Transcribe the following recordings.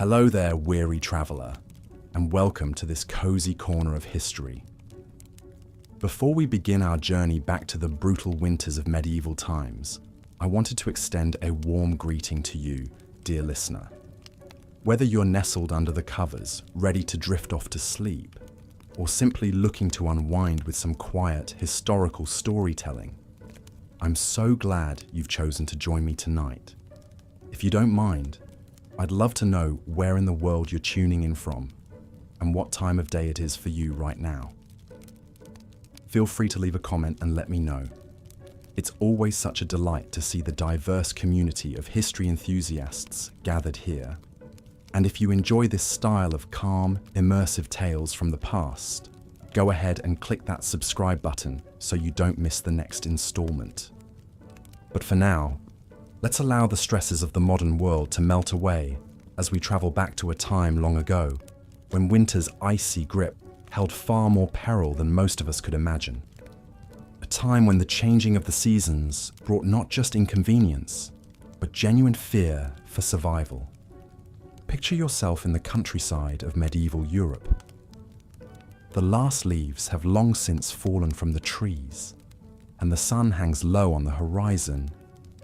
Hello there, weary traveller, and welcome to this cozy corner of history. Before we begin our journey back to the brutal winters of medieval times, I wanted to extend a warm greeting to you, dear listener. Whether you're nestled under the covers, ready to drift off to sleep, or simply looking to unwind with some quiet, historical storytelling, I'm so glad you've chosen to join me tonight. If you don't mind, I'd love to know where in the world you're tuning in from and what time of day it is for you right now. Feel free to leave a comment and let me know. It's always such a delight to see the diverse community of history enthusiasts gathered here. And if you enjoy this style of calm, immersive tales from the past, go ahead and click that subscribe button so you don't miss the next installment. But for now, let's allow the stresses of the modern world to melt away as we travel back to a time long ago when winter's icy grip held far more peril than most of us could imagine. A time when the changing of the seasons brought not just inconvenience, but genuine fear for survival. Picture yourself in the countryside of medieval Europe. The last leaves have long since fallen from the trees, and the sun hangs low on the horizon,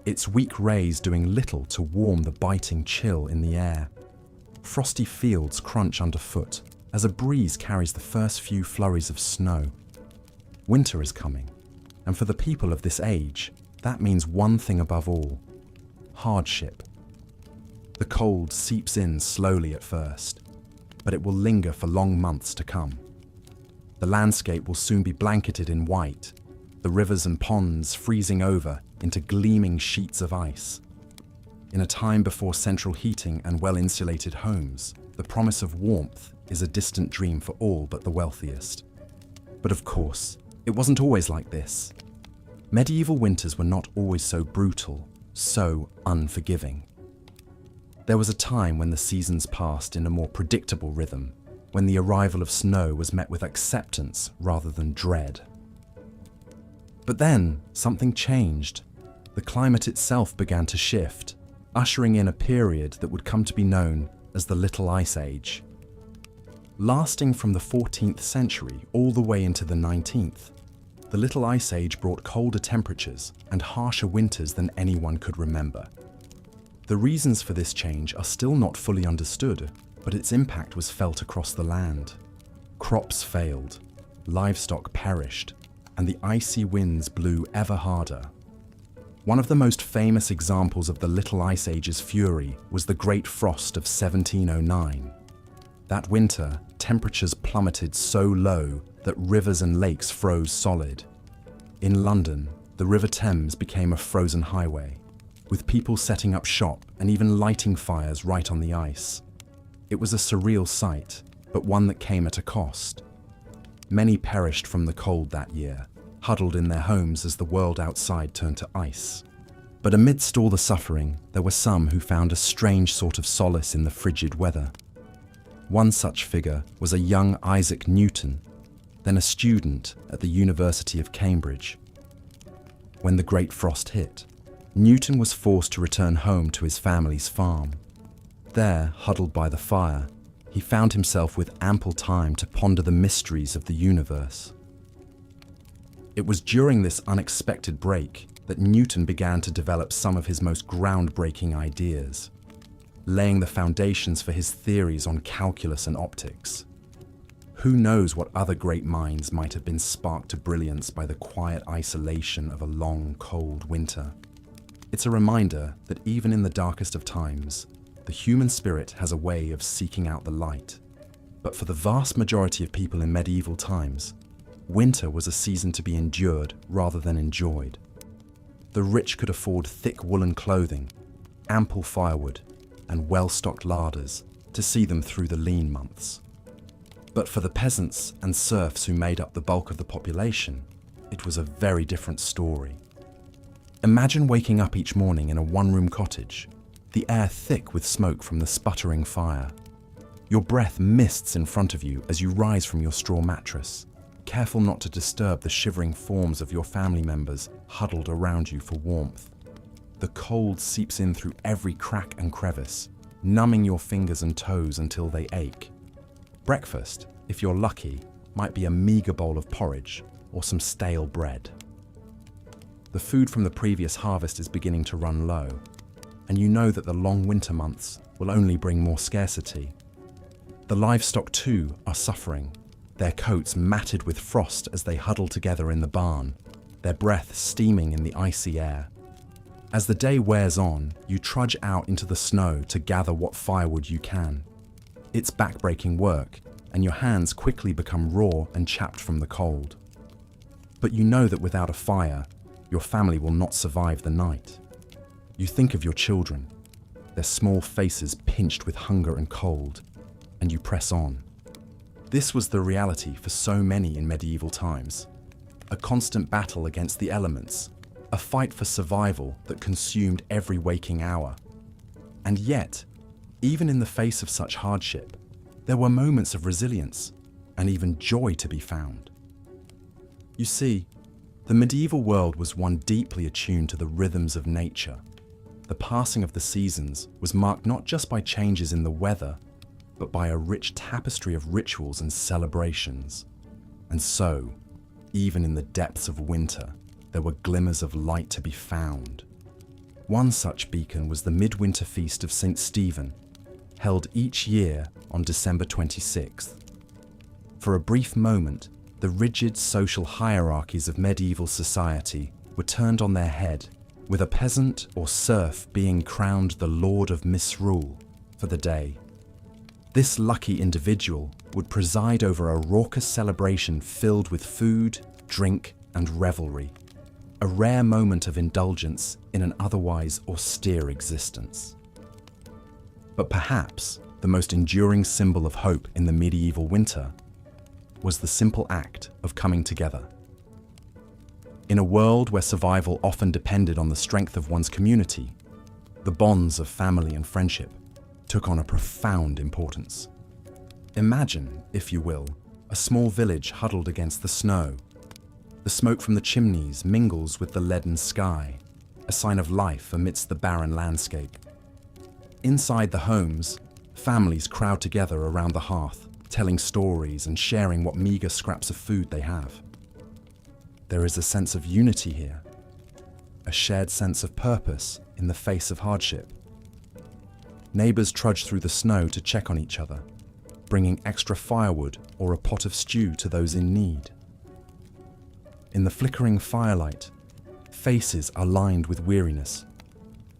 its weak rays doing little to warm the biting chill in the air. Frosty fields crunch underfoot as a breeze carries the first few flurries of snow. Winter is coming, and for the people of this age, that means one thing above all: hardship. The cold seeps in slowly at first, but it will linger for long months to come. The landscape will soon be blanketed in white, the rivers and ponds freezing over into gleaming sheets of ice. In a time before central heating and well-insulated homes, the promise of warmth is a distant dream for all but the wealthiest. But of course, it wasn't always like this. Medieval winters were not always so brutal, so unforgiving. There was a time when the seasons passed in a more predictable rhythm, when the arrival of snow was met with acceptance rather than dread. But then, something changed. The climate itself began to shift, ushering in a period that would come to be known as the Little Ice Age. Lasting from the 14th century all the way into the 19th, the Little Ice Age brought colder temperatures and harsher winters than anyone could remember. The reasons for this change are still not fully understood, but its impact was felt across the land. Crops failed, livestock perished, and the icy winds blew ever harder. One of the most famous examples of the Little Ice Age's fury was the Great Frost of 1709. That winter, temperatures plummeted so low that rivers and lakes froze solid. In London, the River Thames became a frozen highway, with people setting up shop and even lighting fires right on the ice. It was a surreal sight, but one that came at a cost. Many perished from the cold that year, huddled in their homes as the world outside turned to ice. But amidst all the suffering, there were some who found a strange sort of solace in the frigid weather. One such figure was a young Isaac Newton, then a student at the University of Cambridge. When the Great Frost hit, Newton was forced to return home to his family's farm. There, huddled by the fire, he found himself with ample time to ponder the mysteries of the universe. It was during this unexpected break that Newton began to develop some of his most groundbreaking ideas, laying the foundations for his theories on calculus and optics. Who knows what other great minds might have been sparked to brilliance by the quiet isolation of a long, cold winter. It's a reminder that even in the darkest of times, the human spirit has a way of seeking out the light. But for the vast majority of people in medieval times, winter was a season to be endured rather than enjoyed. The rich could afford thick woolen clothing, ample firewood, and well-stocked larders to see them through the lean months. But for the peasants and serfs who made up the bulk of the population, it was a very different story. Imagine waking up each morning in a one-room cottage, the air thick with smoke from the sputtering fire. Your breath mists in front of you as you rise from your straw mattress, careful not to disturb the shivering forms of your family members huddled around you for warmth. The cold seeps in through every crack and crevice, numbing your fingers and toes until they ache. Breakfast, if you're lucky, might be a meager bowl of porridge or some stale bread. The food from the previous harvest is beginning to run low, and you know that the long winter months will only bring more scarcity. The livestock too are suffering, their coats matted with frost as they huddle together in the barn, their breath steaming in the icy air. As the day wears on, you trudge out into the snow to gather what firewood you can. It's backbreaking work, and your hands quickly become raw and chapped from the cold. But you know that without a fire, your family will not survive the night. You think of your children, their small faces pinched with hunger and cold, and you press on. This was the reality for so many in medieval times. A constant battle against the elements, a fight for survival that consumed every waking hour. And yet, even in the face of such hardship, there were moments of resilience and even joy to be found. You see, the medieval world was one deeply attuned to the rhythms of nature. The passing of the seasons was marked not just by changes in the weather, but by a rich tapestry of rituals and celebrations. And so, even in the depths of winter, there were glimmers of light to be found. One such beacon was the midwinter feast of St. Stephen, held each year on December 26th. For a brief moment, the rigid social hierarchies of medieval society were turned on their head, with a peasant or serf being crowned the Lord of Misrule for the day. This lucky individual would preside over a raucous celebration filled with food, drink, and revelry, a rare moment of indulgence in an otherwise austere existence. But perhaps the most enduring symbol of hope in the medieval winter was the simple act of coming together. In a world where survival often depended on the strength of one's community, the bonds of family and friendship took on a profound importance. Imagine, if you will, a small village huddled against the snow. The smoke from the chimneys mingles with the leaden sky, a sign of life amidst the barren landscape. Inside the homes, families crowd together around the hearth, telling stories and sharing what meager scraps of food they have. There is a sense of unity here, a shared sense of purpose in the face of hardship. Neighbors trudge through the snow to check on each other, bringing extra firewood or a pot of stew to those in need. In the flickering firelight, faces are lined with weariness,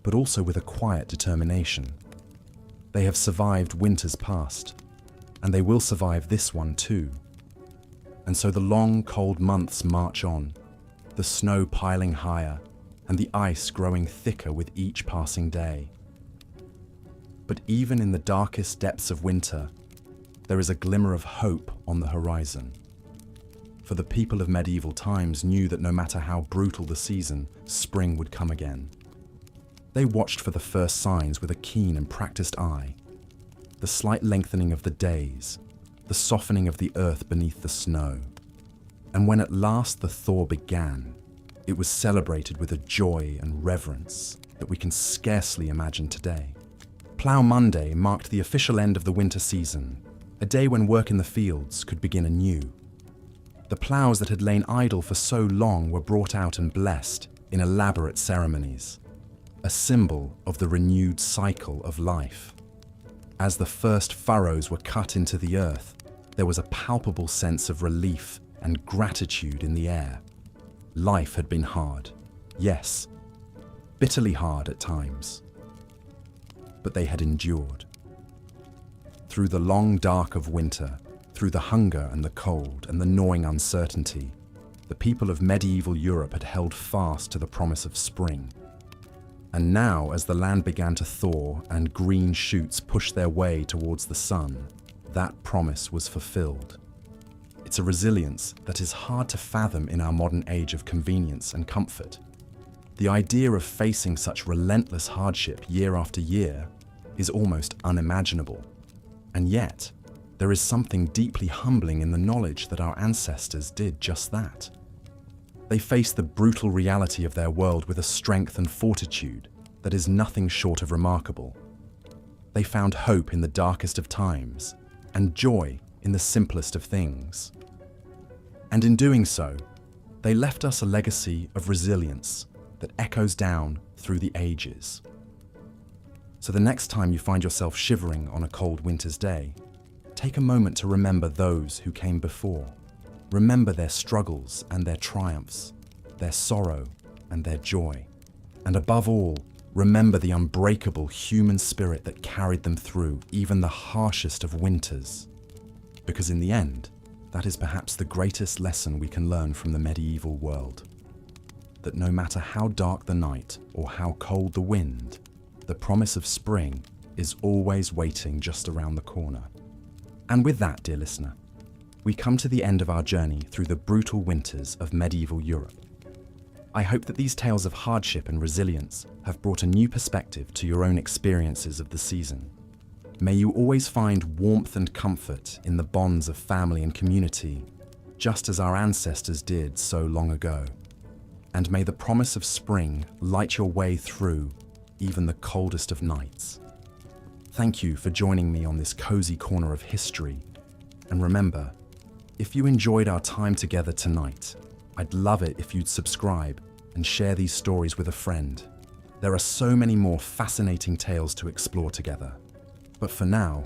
but also with a quiet determination. They have survived winters past, and they will survive this one too. And so the long, cold months march on, the snow piling higher and the ice growing thicker with each passing day. But even in the darkest depths of winter, there is a glimmer of hope on the horizon. For the people of medieval times knew that no matter how brutal the season, spring would come again. They watched for the first signs with a keen and practiced eye. The slight lengthening of the days, the softening of the earth beneath the snow. And when at last the thaw began, it was celebrated with a joy and reverence that we can scarcely imagine today. Plough Monday marked the official end of the winter season, a day when work in the fields could begin anew. The ploughs that had lain idle for so long were brought out and blessed in elaborate ceremonies, a symbol of the renewed cycle of life. As the first furrows were cut into the earth, there was a palpable sense of relief and gratitude in the air. Life had been hard, yes, bitterly hard at times, but they had endured. Through the long dark of winter, through the hunger and the cold and the gnawing uncertainty, the people of medieval Europe had held fast to the promise of spring. And now, as the land began to thaw and green shoots pushed their way towards the sun, that promise was fulfilled. It's a resilience that is hard to fathom in our modern age of convenience and comfort. The idea of facing such relentless hardship year after year is almost unimaginable. And yet, there is something deeply humbling in the knowledge that our ancestors did just that. They faced the brutal reality of their world with a strength and fortitude that is nothing short of remarkable. They found hope in the darkest of times and joy in the simplest of things. And in doing so, they left us a legacy of resilience that echoes down through the ages. So the next time you find yourself shivering on a cold winter's day, take a moment to remember those who came before. Remember their struggles and their triumphs, their sorrow and their joy. And above all, remember the unbreakable human spirit that carried them through even the harshest of winters. Because in the end, that is perhaps the greatest lesson we can learn from the medieval world. That no matter how dark the night or how cold the wind, the promise of spring is always waiting just around the corner. And with that, dear listener, we come to the end of our journey through the brutal winters of medieval Europe. I hope that these tales of hardship and resilience have brought a new perspective to your own experiences of the season. May you always find warmth and comfort in the bonds of family and community, just as our ancestors did so long ago. And may the promise of spring light your way through even the coldest of nights. Thank you for joining me on this cozy corner of history. And remember, if you enjoyed our time together tonight, I'd love it if you'd subscribe and share these stories with a friend. There are so many more fascinating tales to explore together. But for now,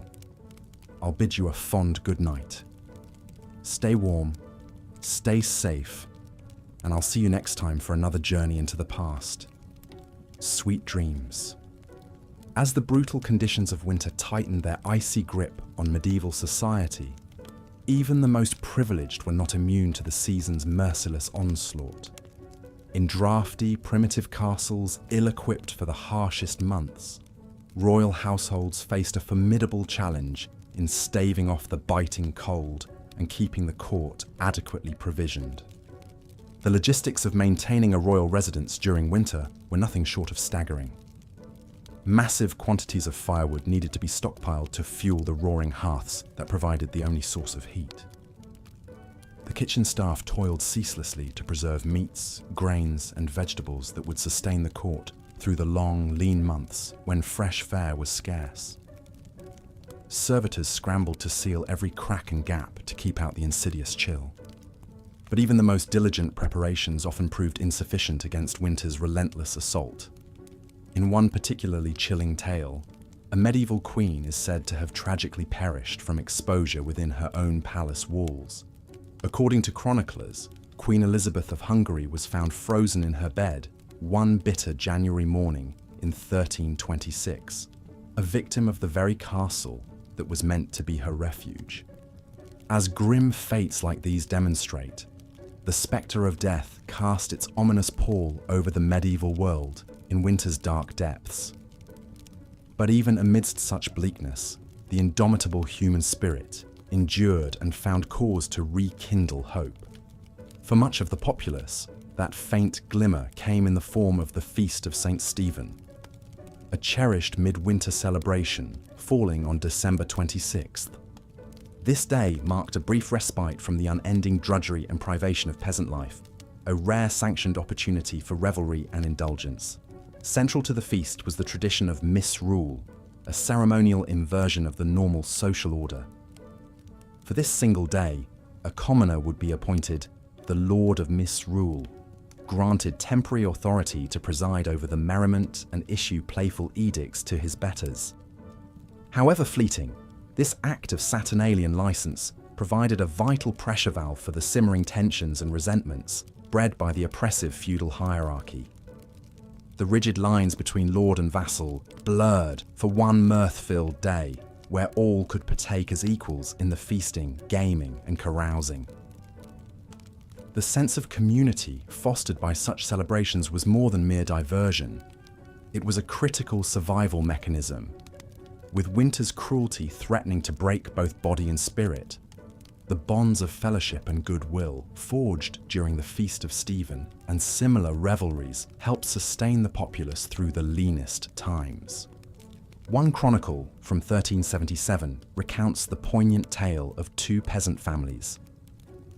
I'll bid you a fond good night. Stay warm, stay safe, and I'll see you next time for another journey into the past. Sweet dreams. As the brutal conditions of winter tightened their icy grip on medieval society, even the most privileged were not immune to the season's merciless onslaught. In drafty, primitive castles ill-equipped for the harshest months, royal households faced a formidable challenge in staving off the biting cold and keeping the court adequately provisioned. The logistics of maintaining a royal residence during winter were nothing short of staggering. Massive quantities of firewood needed to be stockpiled to fuel the roaring hearths that provided the only source of heat. The kitchen staff toiled ceaselessly to preserve meats, grains, and vegetables that would sustain the court through the long, lean months when fresh fare was scarce. Servitors scrambled to seal every crack and gap to keep out the insidious chill. But even the most diligent preparations often proved insufficient against winter's relentless assault. In one particularly chilling tale, a medieval queen is said to have tragically perished from exposure within her own palace walls. According to chroniclers, Queen Elizabeth of Hungary was found frozen in her bed one bitter January morning in 1326, a victim of the very castle that was meant to be her refuge. As grim fates like these demonstrate, the spectre of death cast its ominous pall over the medieval world in winter's dark depths. But even amidst such bleakness, the indomitable human spirit endured and found cause to rekindle hope. For much of the populace, that faint glimmer came in the form of the Feast of St. Stephen, a cherished midwinter celebration falling on December 26th. This day marked a brief respite from the unending drudgery and privation of peasant life, a rare sanctioned opportunity for revelry and indulgence. Central to the feast was the tradition of misrule, a ceremonial inversion of the normal social order. For this single day, a commoner would be appointed the Lord of Misrule, granted temporary authority to preside over the merriment and issue playful edicts to his betters. However fleeting, this act of Saturnalian license provided a vital pressure valve for the simmering tensions and resentments bred by the oppressive feudal hierarchy. The rigid lines between lord and vassal blurred for one mirth-filled day, where all could partake as equals in the feasting, gaming, and carousing. The sense of community fostered by such celebrations was more than mere diversion. It was a critical survival mechanism. With winter's cruelty threatening to break both body and spirit, the bonds of fellowship and goodwill forged during the Feast of Stephen and similar revelries helped sustain the populace through the leanest times. One chronicle from 1377 recounts the poignant tale of two peasant families,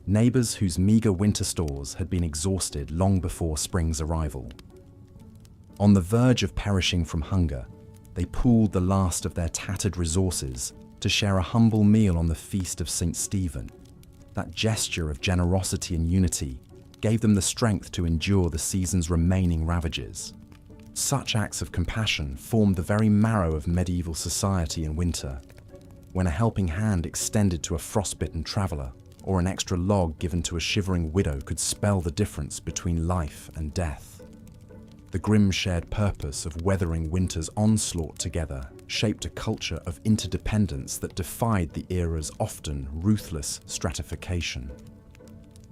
neighbours whose meagre winter stores had been exhausted long before spring's arrival. On the verge of perishing from hunger, they pooled the last of their tattered resources to share a humble meal on the feast of St. Stephen. That gesture of generosity and unity gave them the strength to endure the season's remaining ravages. Such acts of compassion formed the very marrow of medieval society in winter, when a helping hand extended to a frostbitten traveller or an extra log given to a shivering widow could spell the difference between life and death. The grim shared purpose of weathering winter's onslaught together shaped a culture of interdependence that defied the era's often ruthless stratification.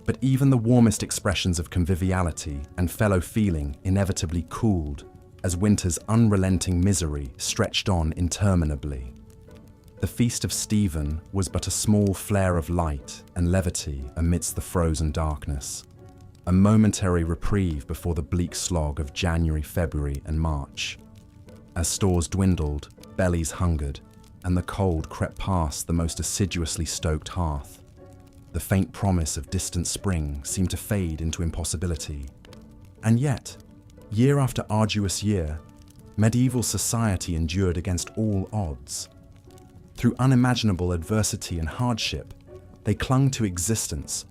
But even the warmest expressions of conviviality and fellow feeling inevitably cooled as winter's unrelenting misery stretched on interminably. The Feast of Stephen was but a small flare of light and levity amidst the frozen darkness, a momentary reprieve before the bleak slog of January, February, and March. As stores dwindled, bellies hungered, and the cold crept past the most assiduously stoked hearth, the faint promise of distant spring seemed to fade into impossibility. And yet, year after arduous year, medieval society endured against all odds. Through unimaginable adversity and hardship, they clung to existence,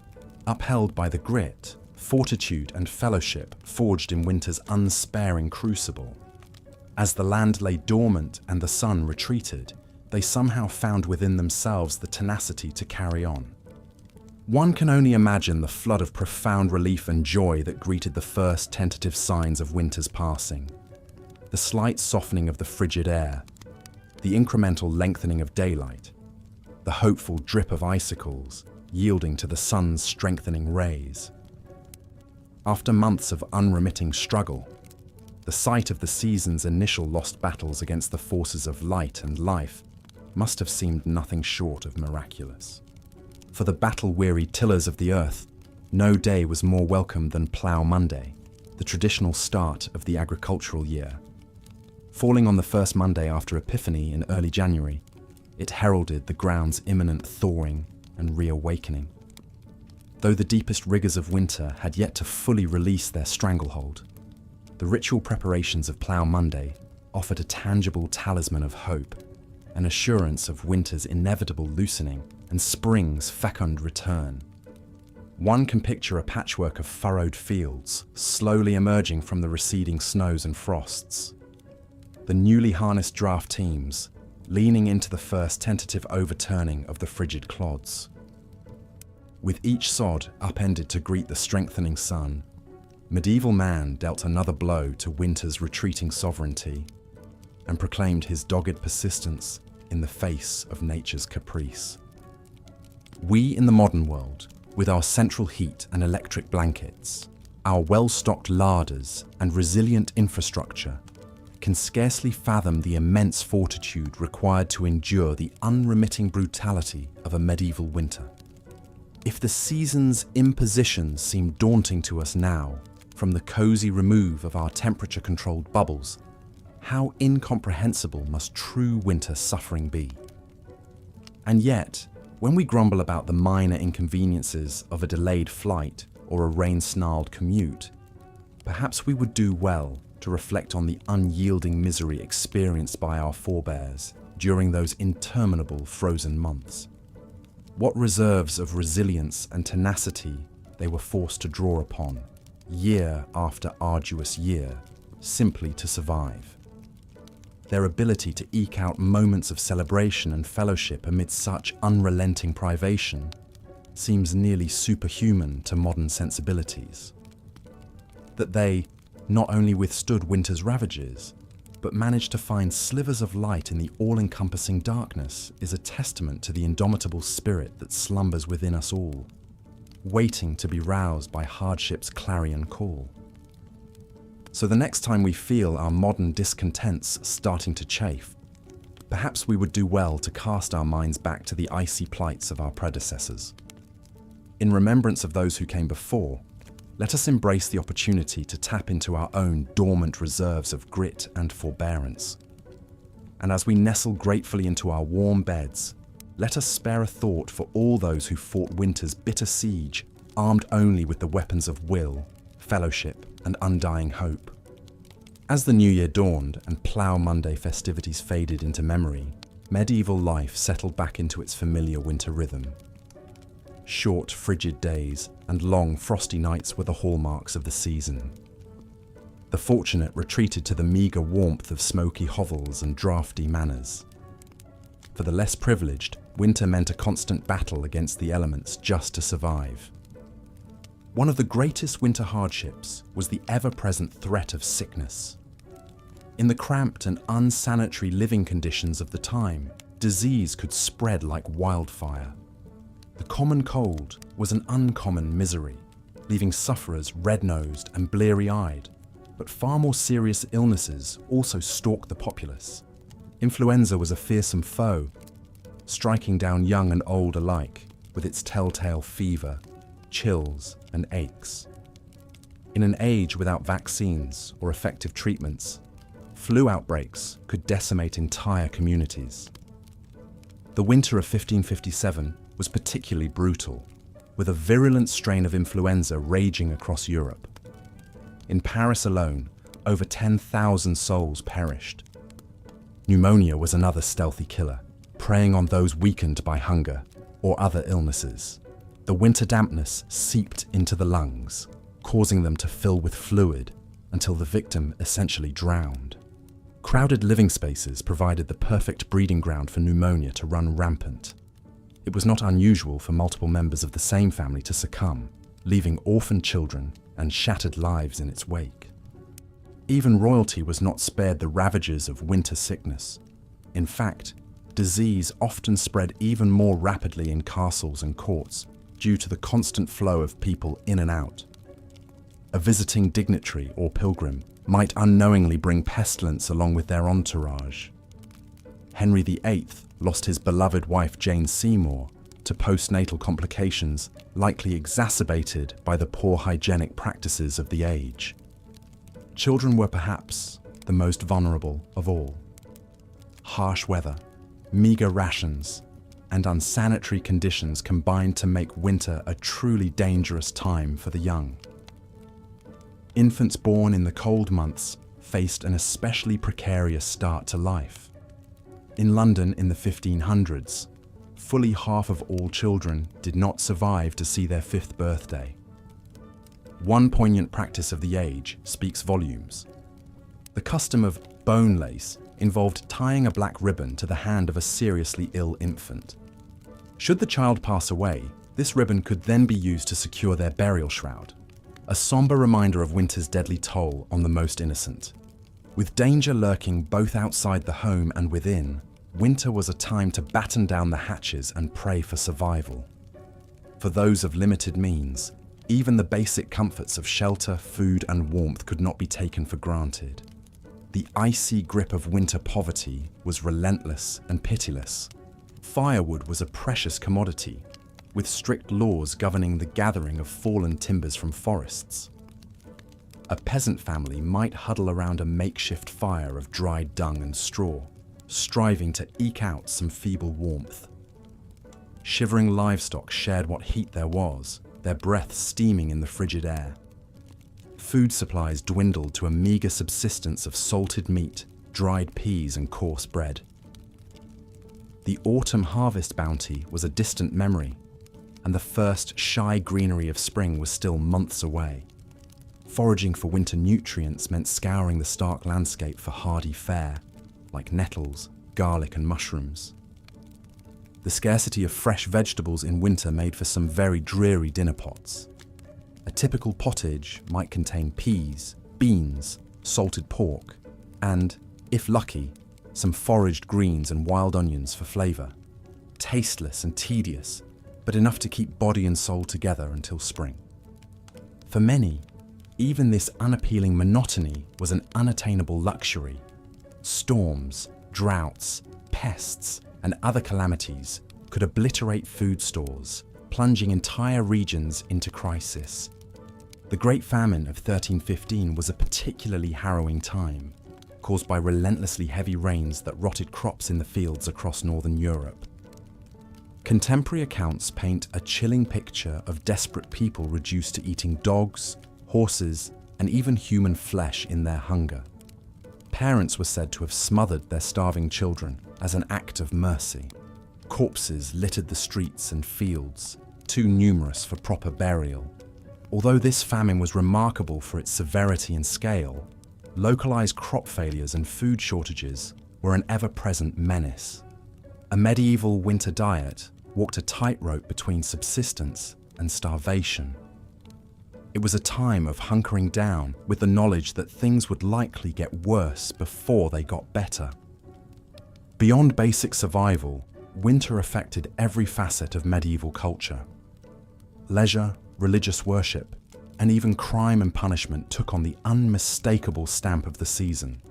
upheld by the grit, fortitude, and fellowship forged in winter's unsparing crucible. As the land lay dormant and the sun retreated, they somehow found within themselves the tenacity to carry on. One can only imagine the flood of profound relief and joy that greeted the first tentative signs of winter's passing. The slight softening of the frigid air, the incremental lengthening of daylight, the hopeful drip of icicles yielding to the sun's strengthening rays. After months of unremitting struggle, the sight of the season's initial lost battles against the forces of light and life must have seemed nothing short of miraculous. For the battle-weary tillers of the earth, no day was more welcome than Plough Monday, the traditional start of the agricultural year. Falling on the first Monday after Epiphany in early January, it heralded the ground's imminent thawing and reawakening. Though the deepest rigours of winter had yet to fully release their stranglehold, the ritual preparations of Plough Monday offered a tangible talisman of hope, an assurance of winter's inevitable loosening and spring's fecund return. One can picture a patchwork of furrowed fields slowly emerging from the receding snows and frosts. The newly harnessed draft teams leaning into the first tentative overturning of the frigid clods. With each sod upended to greet the strengthening sun, medieval man dealt another blow to winter's retreating sovereignty and proclaimed his dogged persistence in the face of nature's caprice. We in the modern world, with our central heat and electric blankets, our well-stocked larders and resilient infrastructure, can scarcely fathom the immense fortitude required to endure the unremitting brutality of a medieval winter. If the season's impositions seem daunting to us now, from the cozy remove of our temperature-controlled bubbles, how incomprehensible must true winter suffering be? And yet, when we grumble about the minor inconveniences of a delayed flight or a rain-snarled commute, perhaps we would do well to reflect on the unyielding misery experienced by our forebears during those interminable frozen months. What reserves of resilience and tenacity they were forced to draw upon, year after arduous year, simply to survive. Their ability to eke out moments of celebration and fellowship amid such unrelenting privation seems nearly superhuman to modern sensibilities. That they not only withstood winter's ravages, but managed to find slivers of light in the all-encompassing darkness is a testament to the indomitable spirit that slumbers within us all, waiting to be roused by hardship's clarion call. So the next time we feel our modern discontents starting to chafe, perhaps we would do well to cast our minds back to the icy plights of our predecessors. In remembrance of those who came before, let us embrace the opportunity to tap into our own dormant reserves of grit and forbearance. And as we nestle gratefully into our warm beds, let us spare a thought for all those who fought winter's bitter siege, armed only with the weapons of will, fellowship, and undying hope. As the new year dawned and Plough Monday festivities faded into memory, medieval life settled back into its familiar winter rhythm. Short, frigid days and long, frosty nights were the hallmarks of the season. The fortunate retreated to the meagre warmth of smoky hovels and draughty manors. For the less privileged, winter meant a constant battle against the elements just to survive. One of the greatest winter hardships was the ever-present threat of sickness. In the cramped and unsanitary living conditions of the time, disease could spread like wildfire. The common cold was an uncommon misery, leaving sufferers red-nosed and bleary-eyed. But far more serious illnesses also stalked the populace. Influenza was a fearsome foe, striking down young and old alike with its telltale fever, chills, and aches. In an age without vaccines or effective treatments, flu outbreaks could decimate entire communities. The winter of 1557 was particularly brutal, with a virulent strain of influenza raging across Europe. In Paris alone, over 10,000 souls perished. Pneumonia was another stealthy killer, preying on those weakened by hunger or other illnesses. The winter dampness seeped into the lungs, causing them to fill with fluid until the victim essentially drowned. Crowded living spaces provided the perfect breeding ground for pneumonia to run rampant. It was not unusual for multiple members of the same family to succumb, leaving orphaned children and shattered lives in its wake. Even royalty was not spared the ravages of winter sickness. In fact, disease often spread even more rapidly in castles and courts due to the constant flow of people in and out. A visiting dignitary or pilgrim might unknowingly bring pestilence along with their entourage. Henry VIII lost his beloved wife Jane Seymour to postnatal complications likely exacerbated by the poor hygienic practices of the age. Children were perhaps the most vulnerable of all. Harsh weather, meager rations, and unsanitary conditions combined to make winter a truly dangerous time for the young. Infants born in the cold months faced an especially precarious start to life. In London in the 1500s, fully half of all children did not survive to see their 5th birthday. One poignant practice of the age speaks volumes. The custom of bone lace involved tying a black ribbon to the hand of a seriously ill infant. Should the child pass away, this ribbon could then be used to secure their burial shroud, a somber reminder of winter's deadly toll on the most innocent. With danger lurking both outside the home and within, winter was a time to batten down the hatches and pray for survival. For those of limited means, even the basic comforts of shelter, food, and warmth could not be taken for granted. The icy grip of winter poverty was relentless and pitiless. Firewood was a precious commodity, with strict laws governing the gathering of fallen timbers from forests. A peasant family might huddle around a makeshift fire of dried dung and straw, striving to eke out some feeble warmth. Shivering livestock shared what heat there was, their breath steaming in the frigid air. Food supplies dwindled to a meager subsistence of salted meat, dried peas, and coarse bread. The autumn harvest bounty was a distant memory, and the first shy greenery of spring was still months away. Foraging for winter nutrients meant scouring the stark landscape for hardy fare, like nettles, garlic, and mushrooms. The scarcity of fresh vegetables in winter made for some very dreary dinner pots. A typical pottage might contain peas, beans, salted pork, and, if lucky, some foraged greens and wild onions for flavour. Tasteless and tedious, but enough to keep body and soul together until spring. For many, even this unappealing monotony was an unattainable luxury. Storms, droughts, pests, and other calamities could obliterate food stores, plunging entire regions into crisis. The Great Famine of 1315 was a particularly harrowing time, caused by relentlessly heavy rains that rotted crops in the fields across northern Europe. Contemporary accounts paint a chilling picture of desperate people reduced to eating dogs, horses, and even human flesh in their hunger. Parents were said to have smothered their starving children as an act of mercy. Corpses littered the streets and fields, too numerous for proper burial. Although this famine was remarkable for its severity and scale, localized crop failures and food shortages were an ever-present menace. A medieval winter diet walked a tightrope between subsistence and starvation. It was a time of hunkering down with the knowledge that things would likely get worse before they got better. Beyond basic survival, winter affected every facet of medieval culture. Leisure, religious worship, and even crime and punishment took on the unmistakable stamp of the season.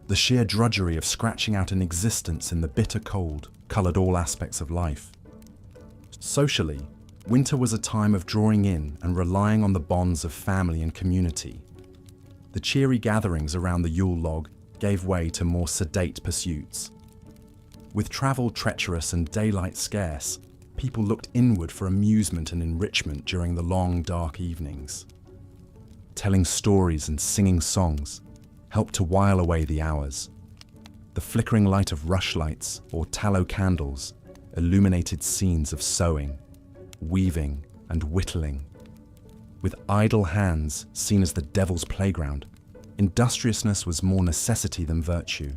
The sheer drudgery of scratching out an existence in the bitter cold coloured all aspects of life. Socially, winter was a time of drawing in and relying on the bonds of family and community. The cheery gatherings around the Yule log gave way to more sedate pursuits. With travel treacherous and daylight scarce, people looked inward for amusement and enrichment during the long, dark evenings. Telling stories and singing songs helped to while away the hours. The flickering light of rushlights or tallow candles illuminated scenes of sewing, weaving, and whittling. With idle hands seen as the devil's playground, industriousness was more necessity than virtue.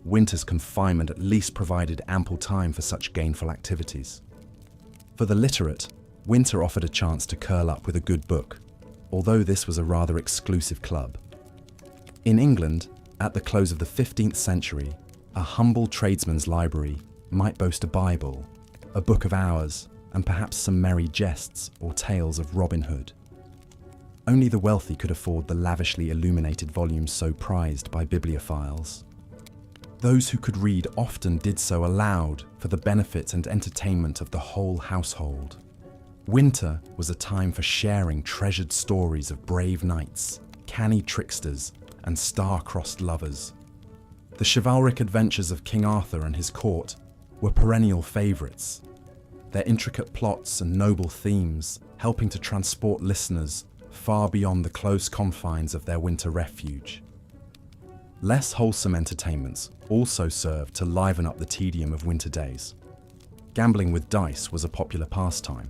Winter's confinement at least provided ample time for such gainful activities. For the literate, winter offered a chance to curl up with a good book, although this was a rather exclusive club. In England, at the close of the 15th century, a humble tradesman's library might boast a Bible, a book of hours, and perhaps some merry jests or tales of Robin Hood. Only the wealthy could afford the lavishly illuminated volumes so prized by bibliophiles. Those who could read often did so aloud for the benefit and entertainment of the whole household. Winter was a time for sharing treasured stories of brave knights, canny tricksters, and star-crossed lovers. The chivalric adventures of King Arthur and his court were perennial favourites, their intricate plots and noble themes helping to transport listeners far beyond the close confines of their winter refuge. Less wholesome entertainments also served to liven up the tedium of winter days. Gambling with dice was a popular pastime,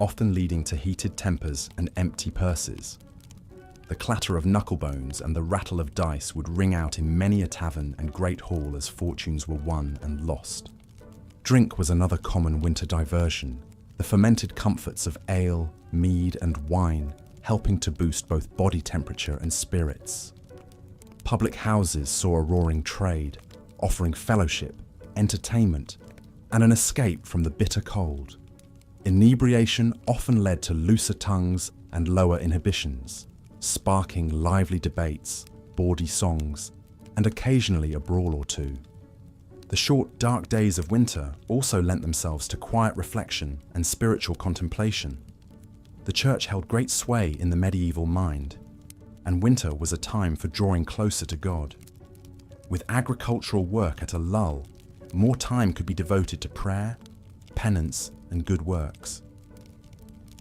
often leading to heated tempers and empty purses. The clatter of knucklebones and the rattle of dice would ring out in many a tavern and great hall as fortunes were won and lost. Drink was another common winter diversion, the fermented comforts of ale, mead, and wine helping to boost both body temperature and spirits. Public houses saw a roaring trade, offering fellowship, entertainment, and an escape from the bitter cold. Inebriation often led to looser tongues and lower inhibitions, sparking lively debates, bawdy songs, and occasionally a brawl or two. The short, dark days of winter also lent themselves to quiet reflection and spiritual contemplation. The church held great sway in the medieval mind, and winter was a time for drawing closer to God. With agricultural work at a lull, more time could be devoted to prayer, penance, and good works.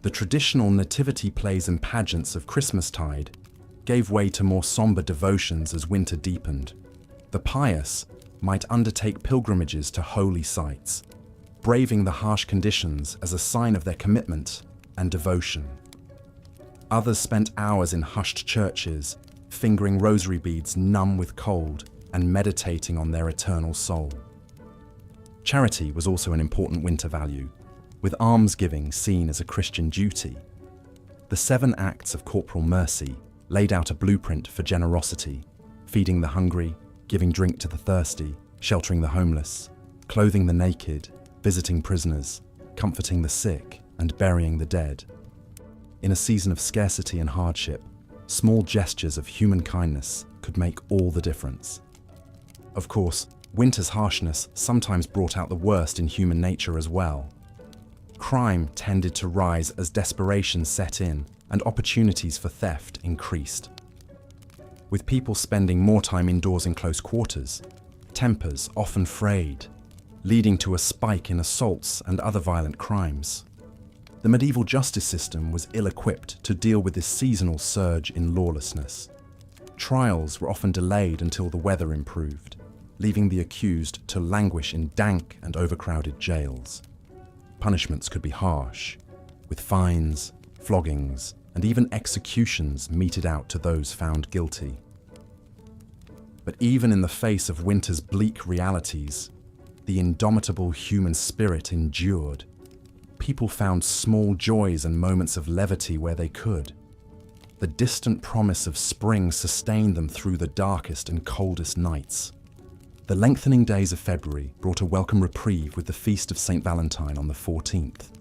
The traditional nativity plays and pageants of Christmastide gave way to more somber devotions as winter deepened. The pious might undertake pilgrimages to holy sites, braving the harsh conditions as a sign of their commitment and devotion. Others spent hours in hushed churches, fingering rosary beads numb with cold and meditating on their eternal soul. Charity was also an important winter value, with almsgiving seen as a Christian duty. The 7 acts of corporal mercy laid out a blueprint for generosity, feeding the hungry, giving drink to the thirsty, sheltering the homeless, clothing the naked, visiting prisoners, comforting the sick, and burying the dead. In a season of scarcity and hardship, small gestures of human kindness could make all the difference. Of course, winter's harshness sometimes brought out the worst in human nature as well. Crime tended to rise as desperation set in and opportunities for theft increased. With people spending more time indoors in close quarters, tempers often frayed, leading to a spike in assaults and other violent crimes. The medieval justice system was ill-equipped to deal with this seasonal surge in lawlessness. Trials were often delayed until the weather improved, leaving the accused to languish in dank and overcrowded jails. Punishments could be harsh, with fines, floggings, and even executions meted out to those found guilty. But even in the face of winter's bleak realities, the indomitable human spirit endured. People found small joys and moments of levity where they could. The distant promise of spring sustained them through the darkest and coldest nights. The lengthening days of February brought a welcome reprieve with the feast of St. Valentine on the 14th.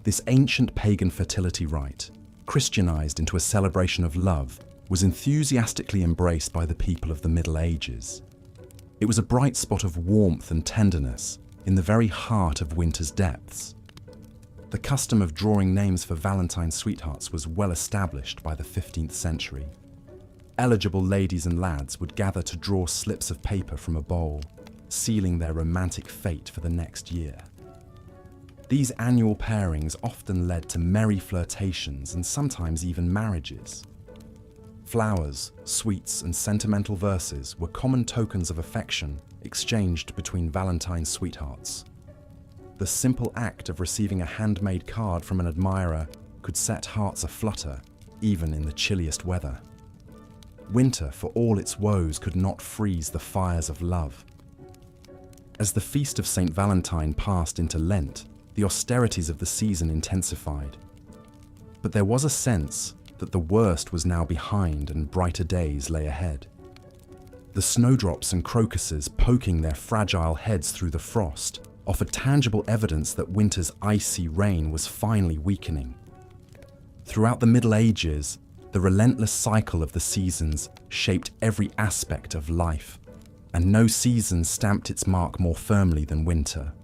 This ancient pagan fertility rite, Christianized into a celebration of love, was enthusiastically embraced by the people of the Middle Ages. It was a bright spot of warmth and tenderness in the very heart of winter's depths. The custom of drawing names for Valentine's sweethearts was well established by the 15th century. Eligible ladies and lads would gather to draw slips of paper from a bowl, sealing their romantic fate for the next year. These annual pairings often led to merry flirtations and sometimes even marriages. Flowers, sweets, and sentimental verses were common tokens of affection exchanged between Valentine's sweethearts. The simple act of receiving a handmade card from an admirer could set hearts aflutter, even in the chilliest weather. Winter, for all its woes, could not freeze the fires of love. As the feast of St. Valentine passed into Lent, the austerities of the season intensified. But there was a sense that the worst was now behind and brighter days lay ahead. The snowdrops and crocuses poking their fragile heads through the frost offered tangible evidence that winter's icy reign was finally weakening. Throughout the Middle Ages, the relentless cycle of the seasons shaped every aspect of life, and no season stamped its mark more firmly than winter.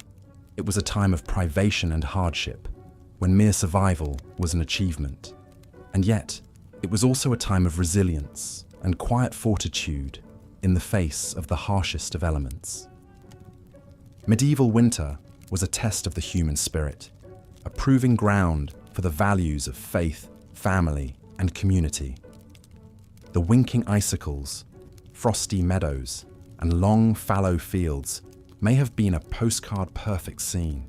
It was a time of privation and hardship, when mere survival was an achievement. And yet, it was also a time of resilience and quiet fortitude in the face of the harshest of elements. Medieval winter was a test of the human spirit, a proving ground for the values of faith, family, and community. The winking icicles, frosty meadows, and long fallow fields may have been a postcard-perfect scene,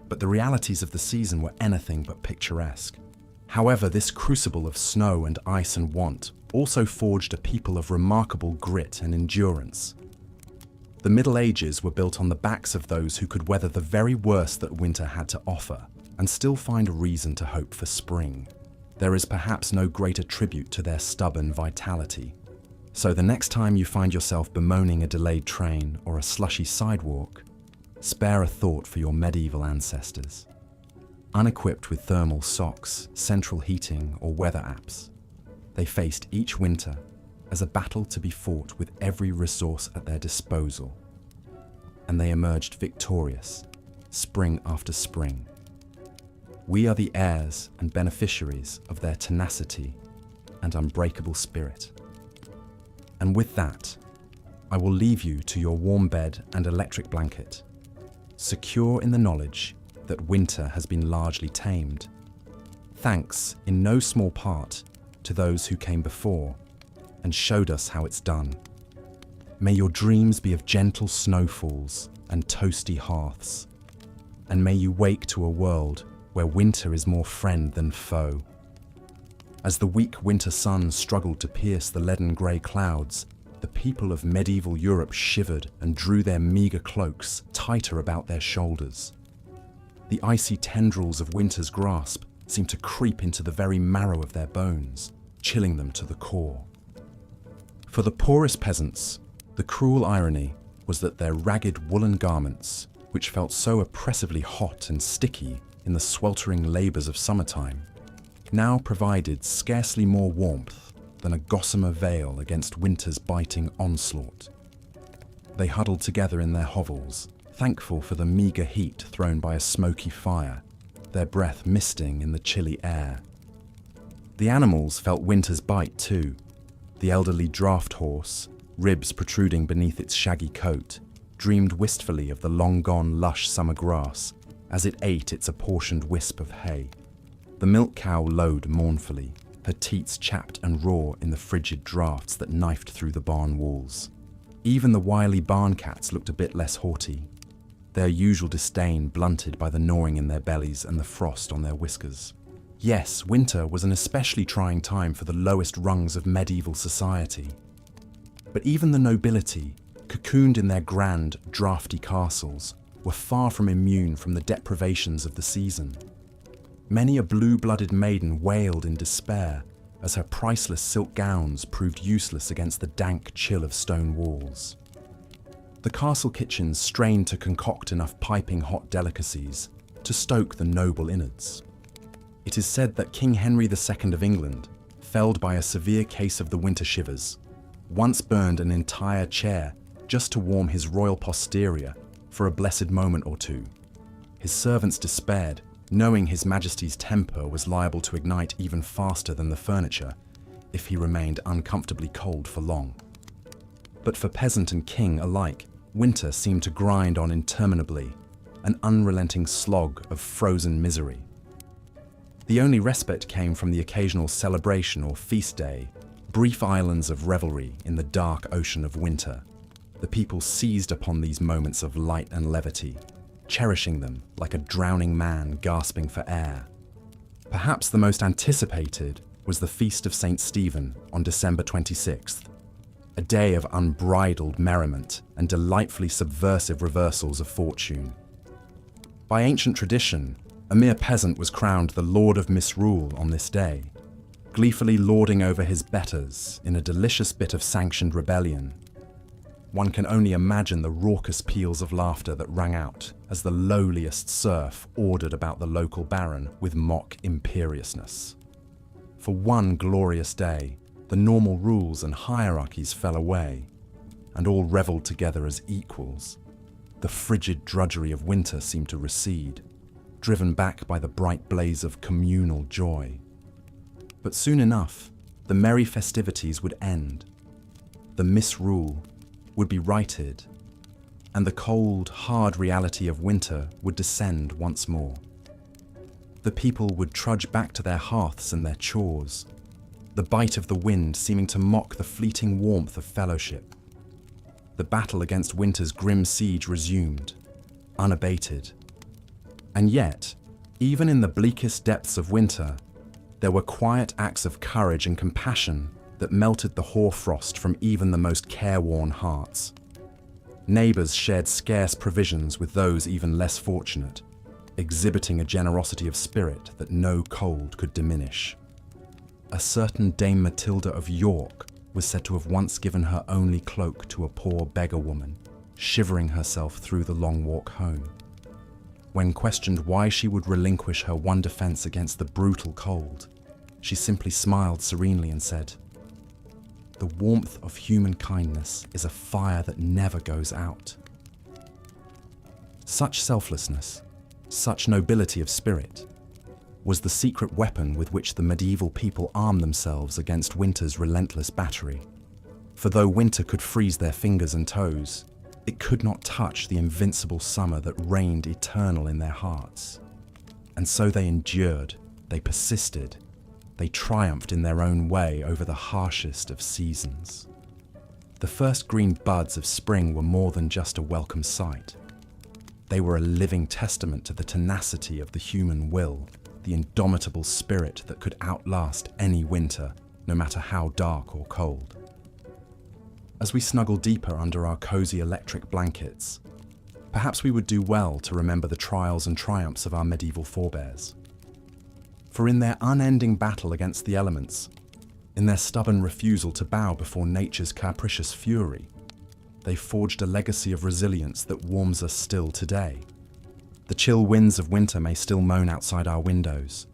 but the realities of the season were anything but picturesque. However, this crucible of snow and ice and want also forged a people of remarkable grit and endurance. The Middle Ages were built on the backs of those who could weather the very worst that winter had to offer and still find a reason to hope for spring. There is perhaps no greater tribute to their stubborn vitality. So the next time you find yourself bemoaning a delayed train or a slushy sidewalk, spare a thought for your medieval ancestors. Unequipped with thermal socks, central heating, or weather apps, they faced each winter as a battle to be fought with every resource at their disposal. And they emerged victorious, spring after spring. We are the heirs and beneficiaries of their tenacity and unbreakable spirit. And with that, I will leave you to your warm bed and electric blanket, secure in the knowledge that winter has been largely tamed, thanks in no small part to those who came before and showed us how it's done. May your dreams be of gentle snowfalls and toasty hearths, and may you wake to a world where winter is more friend than foe. As the weak winter sun struggled to pierce the leaden grey clouds, the people of medieval Europe shivered and drew their meagre cloaks tighter about their shoulders. The icy tendrils of winter's grasp seemed to creep into the very marrow of their bones, chilling them to the core. For the poorest peasants, the cruel irony was that their ragged woolen garments, which felt so oppressively hot and sticky in the sweltering labours of summertime, now provided scarcely more warmth than a gossamer veil against winter's biting onslaught. They huddled together in their hovels, thankful for the meagre heat thrown by a smoky fire, their breath misting in the chilly air. The animals felt winter's bite too. The elderly draught horse, ribs protruding beneath its shaggy coat, dreamed wistfully of the long-gone lush summer grass as it ate its apportioned wisp of hay. The milk cow lowed mournfully, her teats chapped and raw in the frigid draughts that knifed through the barn walls. Even the wily barn cats looked a bit less haughty, their usual disdain blunted by the gnawing in their bellies and the frost on their whiskers. Yes, winter was an especially trying time for the lowest rungs of medieval society. But even the nobility, cocooned in their grand, draughty castles, were far from immune from the deprivations of the season. Many a blue-blooded maiden wailed in despair as her priceless silk gowns proved useless against the dank chill of stone walls. The castle kitchens strained to concoct enough piping hot delicacies to stoke the noble innards. It is said that King Henry II of England, felled by a severe case of the winter shivers, once burned an entire chair just to warm his royal posterior for a blessed moment or two. His servants despaired, knowing His Majesty's temper was liable to ignite even faster than the furniture if he remained uncomfortably cold for long. But for peasant and king alike, winter seemed to grind on interminably, an unrelenting slog of frozen misery. The only respite came from the occasional celebration or feast day, brief islands of revelry in the dark ocean of winter. The people seized upon these moments of light and levity, cherishing them like a drowning man gasping for air. Perhaps the most anticipated was the Feast of St. Stephen on December 26th, a day of unbridled merriment and delightfully subversive reversals of fortune. By ancient tradition, a mere peasant was crowned the Lord of Misrule on this day, gleefully lording over his betters in a delicious bit of sanctioned rebellion. One can only imagine the raucous peals of laughter that rang out as the lowliest serf ordered about the local baron with mock imperiousness. For one glorious day, the normal rules and hierarchies fell away, and all revelled together as equals. The frigid drudgery of winter seemed to recede, driven back by the bright blaze of communal joy. But soon enough, the merry festivities would end. The misrule would be righted, and the cold, hard reality of winter would descend once more. The people would trudge back to their hearths and their chores, the bite of the wind seeming to mock the fleeting warmth of fellowship. The battle against winter's grim siege resumed, unabated. And yet, even in the bleakest depths of winter, there were quiet acts of courage and compassion that melted the hoarfrost from even the most careworn hearts. Neighbours shared scarce provisions with those even less fortunate, exhibiting a generosity of spirit that no cold could diminish. A certain Dame Matilda of York was said to have once given her only cloak to a poor beggar woman, shivering herself through the long walk home. When questioned why she would relinquish her one defence against the brutal cold, she simply smiled serenely and said, "The warmth of human kindness is a fire that never goes out." Such selflessness, such nobility of spirit, was the secret weapon with which the medieval people armed themselves against winter's relentless battery. For though winter could freeze their fingers and toes, it could not touch the invincible summer that reigned eternal in their hearts. And so they endured, they persisted, they triumphed in their own way over the harshest of seasons. The first green buds of spring were more than just a welcome sight. They were a living testament to the tenacity of the human will, the indomitable spirit that could outlast any winter, no matter how dark or cold. As we snuggle deeper under our cozy electric blankets, perhaps we would do well to remember the trials and triumphs of our medieval forebears. For in their unending battle against the elements, in their stubborn refusal to bow before nature's capricious fury, they forged a legacy of resilience that warms us still today. The chill winds of winter may still moan outside our windows,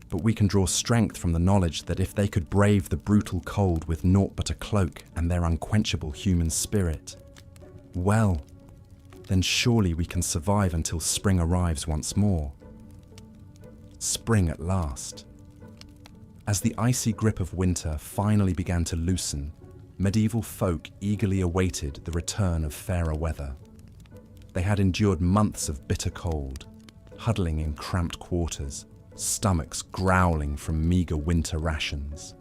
but we can draw strength from the knowledge that if they could brave the brutal cold with naught but a cloak and their unquenchable human spirit, well, then surely we can survive until spring arrives once more. Spring at last. As the icy grip of winter finally began to loosen, medieval folk eagerly awaited the return of fairer weather. They had endured months of bitter cold, huddling in cramped quarters, stomachs growling from meager winter rations.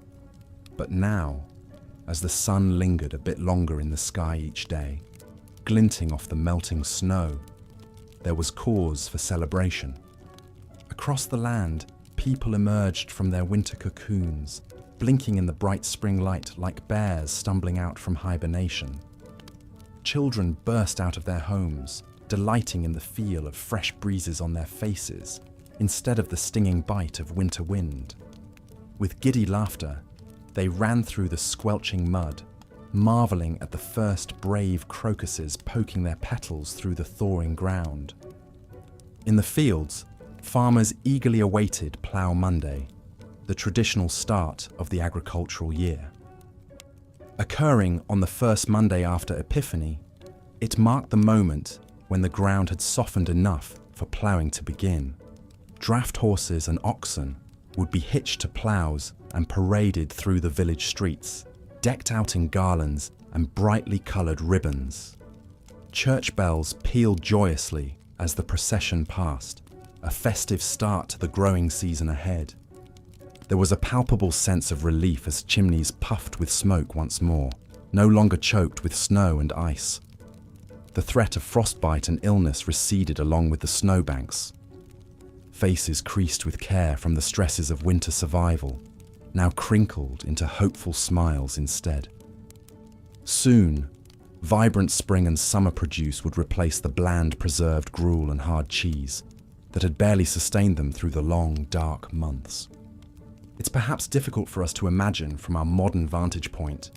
But now, as the sun lingered a bit longer in the sky each day, glinting off the melting snow, there was cause for celebration. Across the land, people emerged from their winter cocoons, blinking in the bright spring light like bears stumbling out from hibernation. Children burst out of their homes, delighting in the feel of fresh breezes on their faces, instead of the stinging bite of winter wind. With giddy laughter, they ran through the squelching mud, marveling at the first brave crocuses poking their petals through the thawing ground. In the fields, farmers eagerly awaited Plough Monday, the traditional start of the agricultural year. Occurring on the first Monday after Epiphany, it marked the moment when the ground had softened enough for ploughing to begin. Draft horses and oxen would be hitched to ploughs and paraded through the village streets, decked out in garlands and brightly coloured ribbons. Church bells pealed joyously as the procession passed, a festive start to the growing season ahead. There was a palpable sense of relief as chimneys puffed with smoke once more, no longer choked with snow and ice. The threat of frostbite and illness receded along with the snowbanks. Faces creased with care from the stresses of winter survival, now crinkled into hopeful smiles instead. Soon, vibrant spring and summer produce would replace the bland preserved gruel and hard cheese that had barely sustained them through the long, dark months. It's perhaps difficult for us to imagine from our modern vantage point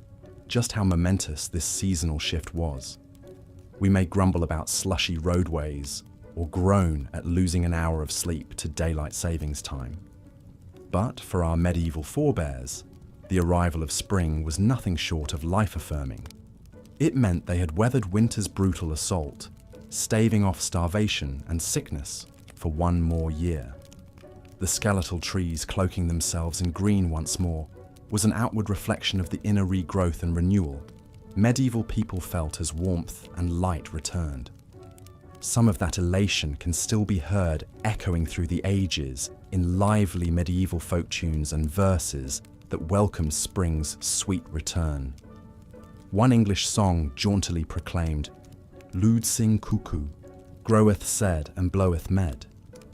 just how momentous this seasonal shift was. We may grumble about slushy roadways or groan at losing an hour of sleep to daylight savings time. But for our medieval forebears, the arrival of spring was nothing short of life-affirming. It meant they had weathered winter's brutal assault, staving off starvation and sickness for one more year. The skeletal trees cloaking themselves in green once more was an outward reflection of the inner regrowth and renewal medieval people felt as warmth and light returned. Some of that elation can still be heard echoing through the ages in lively medieval folk tunes and verses that welcome spring's sweet return. One English song jauntily proclaimed, "Lud sing cuckoo, groweth said and bloweth med,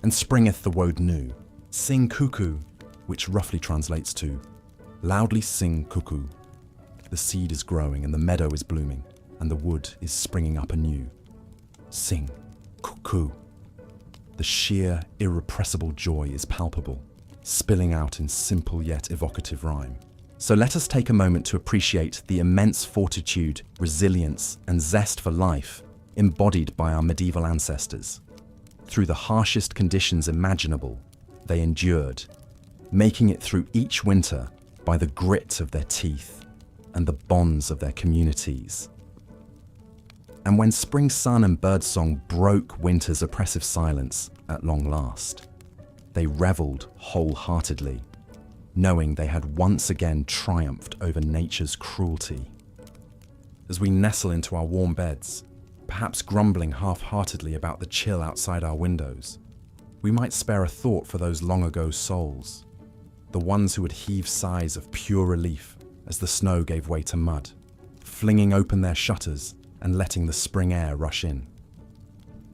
and springeth the woad new. Sing cuckoo," which roughly translates to, "Loudly sing cuckoo." The seed is growing and the meadow is blooming and the wood is springing up anew. Sing, cuckoo. The sheer, irrepressible joy is palpable, spilling out in simple yet evocative rhyme. So let us take a moment to appreciate the immense fortitude, resilience, and zest for life embodied by our medieval ancestors. Through the harshest conditions imaginable, they endured, making it through each winter by the grit of their teeth and the bonds of their communities. And when spring sun and birdsong broke winter's oppressive silence at long last, they revelled wholeheartedly, knowing they had once again triumphed over nature's cruelty. As we nestle into our warm beds, perhaps grumbling half-heartedly about the chill outside our windows, we might spare a thought for those long-ago souls, the ones who would heave sighs of pure relief as the snow gave way to mud, flinging open their shutters and letting the spring air rush in.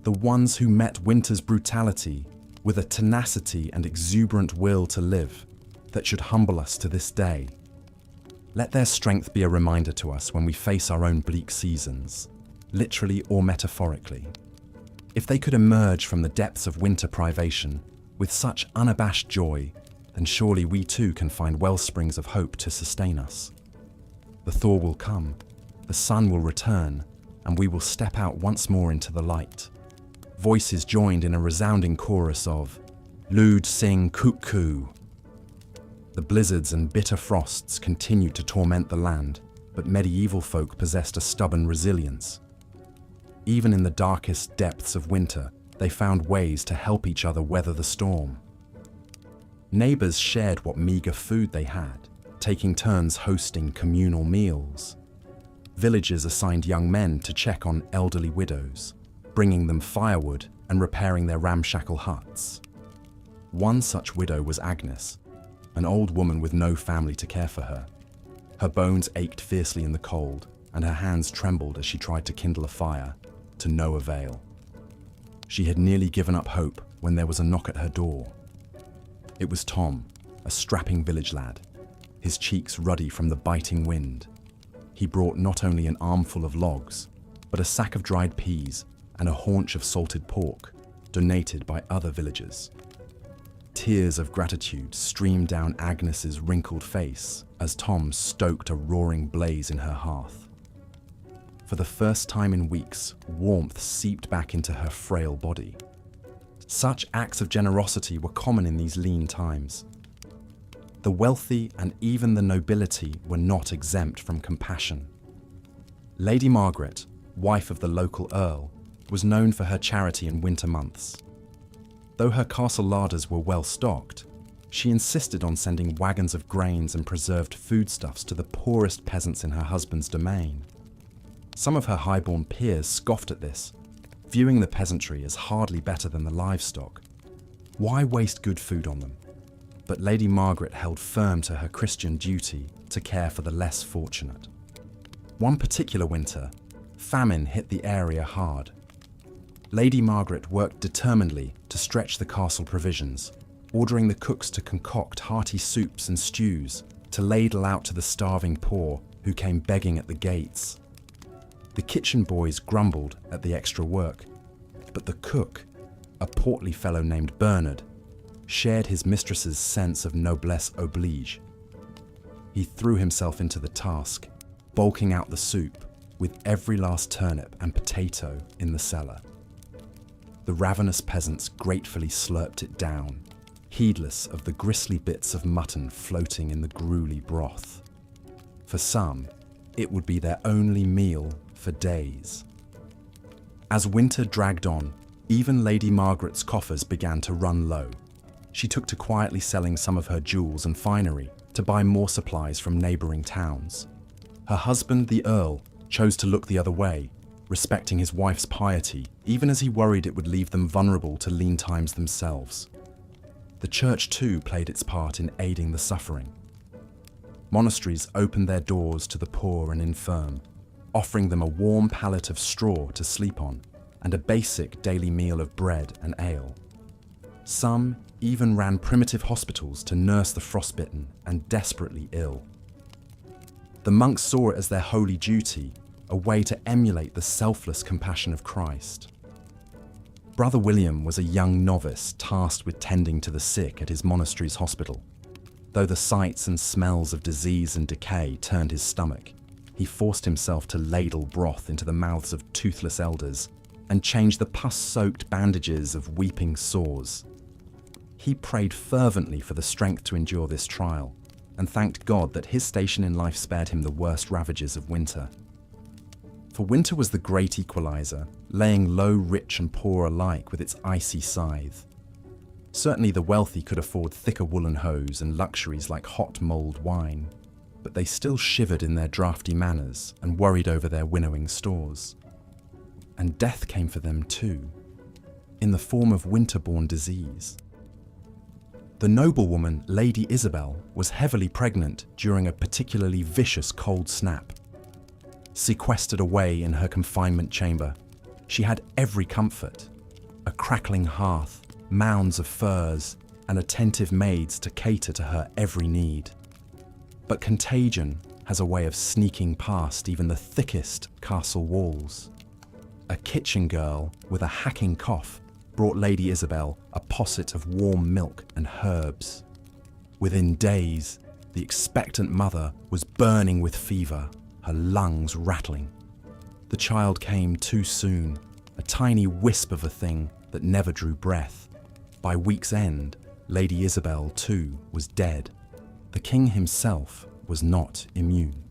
The ones who met winter's brutality with a tenacity and exuberant will to live that should humble us to this day. Let their strength be a reminder to us when we face our own bleak seasons, literally or metaphorically. If they could emerge from the depths of winter privation with such unabashed joy, then surely we too can find wellsprings of hope to sustain us. The thaw will come, the sun will return, and we will step out once more into the light. Voices joined in a resounding chorus of "Lud sing cuckoo." The blizzards and bitter frosts continued to torment the land, but medieval folk possessed a stubborn resilience. Even in the darkest depths of winter, they found ways to help each other weather the storm. Neighbours shared what meagre food they had, taking turns hosting communal meals. Villagers assigned young men to check on elderly widows, bringing them firewood and repairing their ramshackle huts. One such widow was Agnes, an old woman with no family to care for her. Her bones ached fiercely in the cold, and her hands trembled as she tried to kindle a fire, to no avail. She had nearly given up hope when there was a knock at her door. It was Tom, a strapping village lad, his cheeks ruddy from the biting wind. He brought not only an armful of logs, but a sack of dried peas and a haunch of salted pork, donated by other villagers. Tears of gratitude streamed down Agnes's wrinkled face as Tom stoked a roaring blaze in her hearth. For the first time in weeks, warmth seeped back into her frail body. Such acts of generosity were common in these lean times. The wealthy and even the nobility were not exempt from compassion. Lady Margaret, wife of the local earl, was known for her charity in winter months. Though her castle larders were well stocked, she insisted on sending wagons of grains and preserved foodstuffs to the poorest peasants in her husband's domain. Some of her highborn peers scoffed at this, viewing the peasantry as hardly better than the livestock. Why waste good food on them? But Lady Margaret held firm to her Christian duty to care for the less fortunate. One particular winter, famine hit the area hard. Lady Margaret worked determinedly to stretch the castle provisions, ordering the cooks to concoct hearty soups and stews to ladle out to the starving poor who came begging at the gates. The kitchen boys grumbled at the extra work, but the cook, a portly fellow named Bernard, shared his mistress's sense of noblesse oblige. He threw himself into the task, bulking out the soup with every last turnip and potato in the cellar. The ravenous peasants gratefully slurped it down, heedless of the gristly bits of mutton floating in the gruely broth. For some, it would be their only meal for days. As winter dragged on, even Lady Margaret's coffers began to run low. She took to quietly selling some of her jewels and finery to buy more supplies from neighbouring towns. Her husband, the Earl, chose to look the other way, respecting his wife's piety, even as he worried it would leave them vulnerable to lean times themselves. The church too played its part in aiding the suffering. Monasteries opened their doors to the poor and infirm, offering them a warm pallet of straw to sleep on and a basic daily meal of bread and ale. Some even ran primitive hospitals to nurse the frostbitten and desperately ill. The monks saw it as their holy duty, a way to emulate the selfless compassion of Christ. Brother William was a young novice tasked with tending to the sick at his monastery's hospital. Though the sights and smells of disease and decay turned his stomach, he forced himself to ladle broth into the mouths of toothless elders and change the pus-soaked bandages of weeping sores. He prayed fervently for the strength to endure this trial and thanked God that his station in life spared him the worst ravages of winter. For winter was the great equalizer, laying low rich and poor alike with its icy scythe. Certainly the wealthy could afford thicker woolen hose and luxuries like hot mulled wine, but they still shivered in their draughty manners and worried over their winnowing stores. And death came for them too, in the form of winter-borne disease. The noblewoman Lady Isabel was heavily pregnant during a particularly vicious cold snap. Sequestered away in her confinement chamber, she had every comfort: a crackling hearth, mounds of furs, and attentive maids to cater to her every need. But contagion has a way of sneaking past even the thickest castle walls. A kitchen girl with a hacking cough brought Lady Isabel a posset of warm milk and herbs. Within days, the expectant mother was burning with fever, her lungs rattling. The child came too soon, a tiny wisp of a thing that never drew breath. By week's end, Lady Isabel too was dead. The king himself was not immune.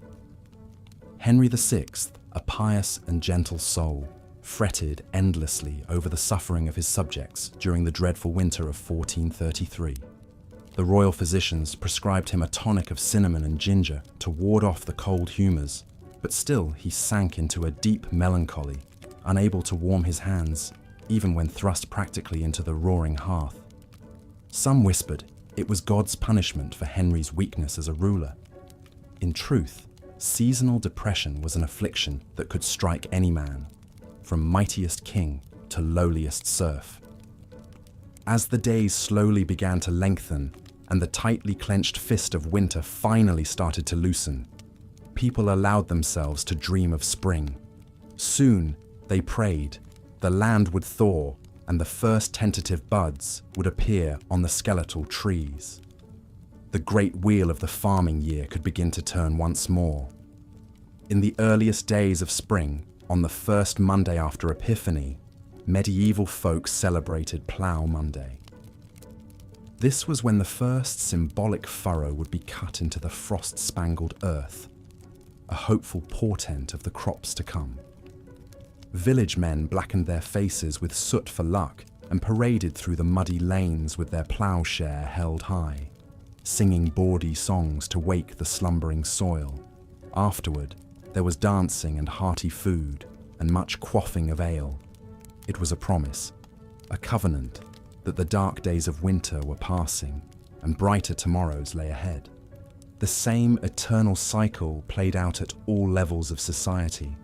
Henry VI, a pious and gentle soul, fretted endlessly over the suffering of his subjects during the dreadful winter of 1433. The royal physicians prescribed him a tonic of cinnamon and ginger to ward off the cold humours, but still he sank into a deep melancholy, unable to warm his hands, even when thrust practically into the roaring hearth. Some whispered it was God's punishment for Henry's weakness as a ruler. In truth, seasonal depression was an affliction that could strike any man, from mightiest king to lowliest serf. As the days slowly began to lengthen and the tightly clenched fist of winter finally started to loosen, people allowed themselves to dream of spring. Soon, they prayed, the land would thaw and the first tentative buds would appear on the skeletal trees. The great wheel of the farming year could begin to turn once more. In the earliest days of spring, on the first Monday after Epiphany, medieval folk celebrated Plough Monday. This was when the first symbolic furrow would be cut into the frost-spangled earth, a hopeful portent of the crops to come. Village men blackened their faces with soot for luck and paraded through the muddy lanes with their ploughshare held high, singing bawdy songs to wake the slumbering soil. Afterward, there was dancing and hearty food, and much quaffing of ale. It was a promise, a covenant, that the dark days of winter were passing and brighter tomorrows lay ahead. The same eternal cycle played out at all levels of society.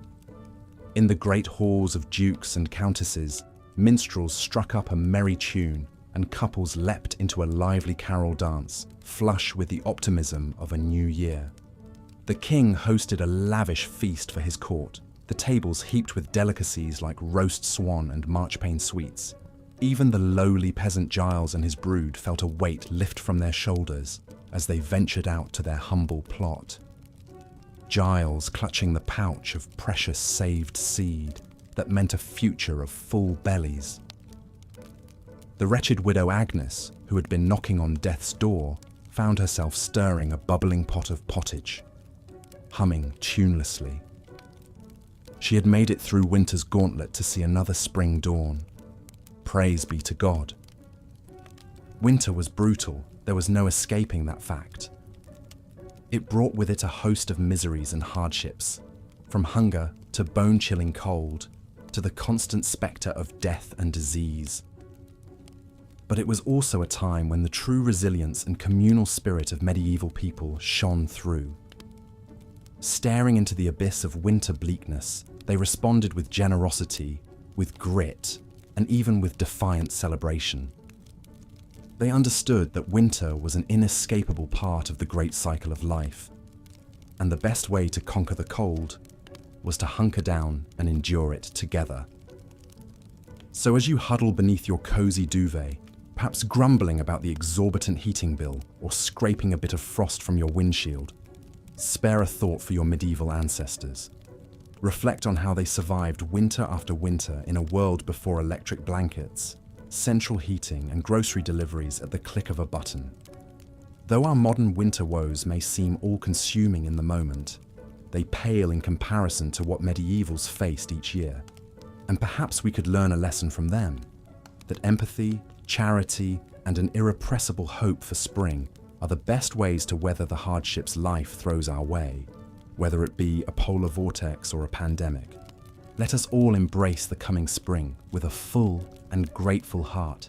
In the great halls of dukes and countesses, minstrels struck up a merry tune and couples leapt into a lively carol dance, flush with the optimism of a new year. The king hosted a lavish feast for his court, the tables heaped with delicacies like roast swan and marchpane sweets. Even the lowly peasant Giles and his brood felt a weight lift from their shoulders as they ventured out to their humble plot. Giles clutching the pouch of precious saved seed that meant a future of full bellies. The wretched widow Agnes, who had been knocking on death's door, found herself stirring a bubbling pot of pottage, humming tunelessly. She had made it through winter's gauntlet to see another spring dawn. Praise be to God. Winter was brutal, there was no escaping that fact. It brought with it a host of miseries and hardships, from hunger to bone-chilling cold, to the constant spectre of death and disease. But it was also a time when the true resilience and communal spirit of medieval people shone through. Staring into the abyss of winter bleakness, they responded with generosity, with grit, and even with defiant celebration. They understood that winter was an inescapable part of the great cycle of life, and the best way to conquer the cold was to hunker down and endure it together. So as you huddle beneath your cozy duvet, perhaps grumbling about the exorbitant heating bill or scraping a bit of frost from your windshield, spare a thought for your medieval ancestors. Reflect on how they survived winter after winter in a world before electric blankets, central heating, and grocery deliveries at the click of a button. Though our modern winter woes may seem all-consuming in the moment, they pale in comparison to what medievals faced each year. And perhaps we could learn a lesson from them, that empathy, charity, and an irrepressible hope for spring are the best ways to weather the hardships life throws our way, whether it be a polar vortex or a pandemic. Let us all embrace the coming spring with a full and grateful heart,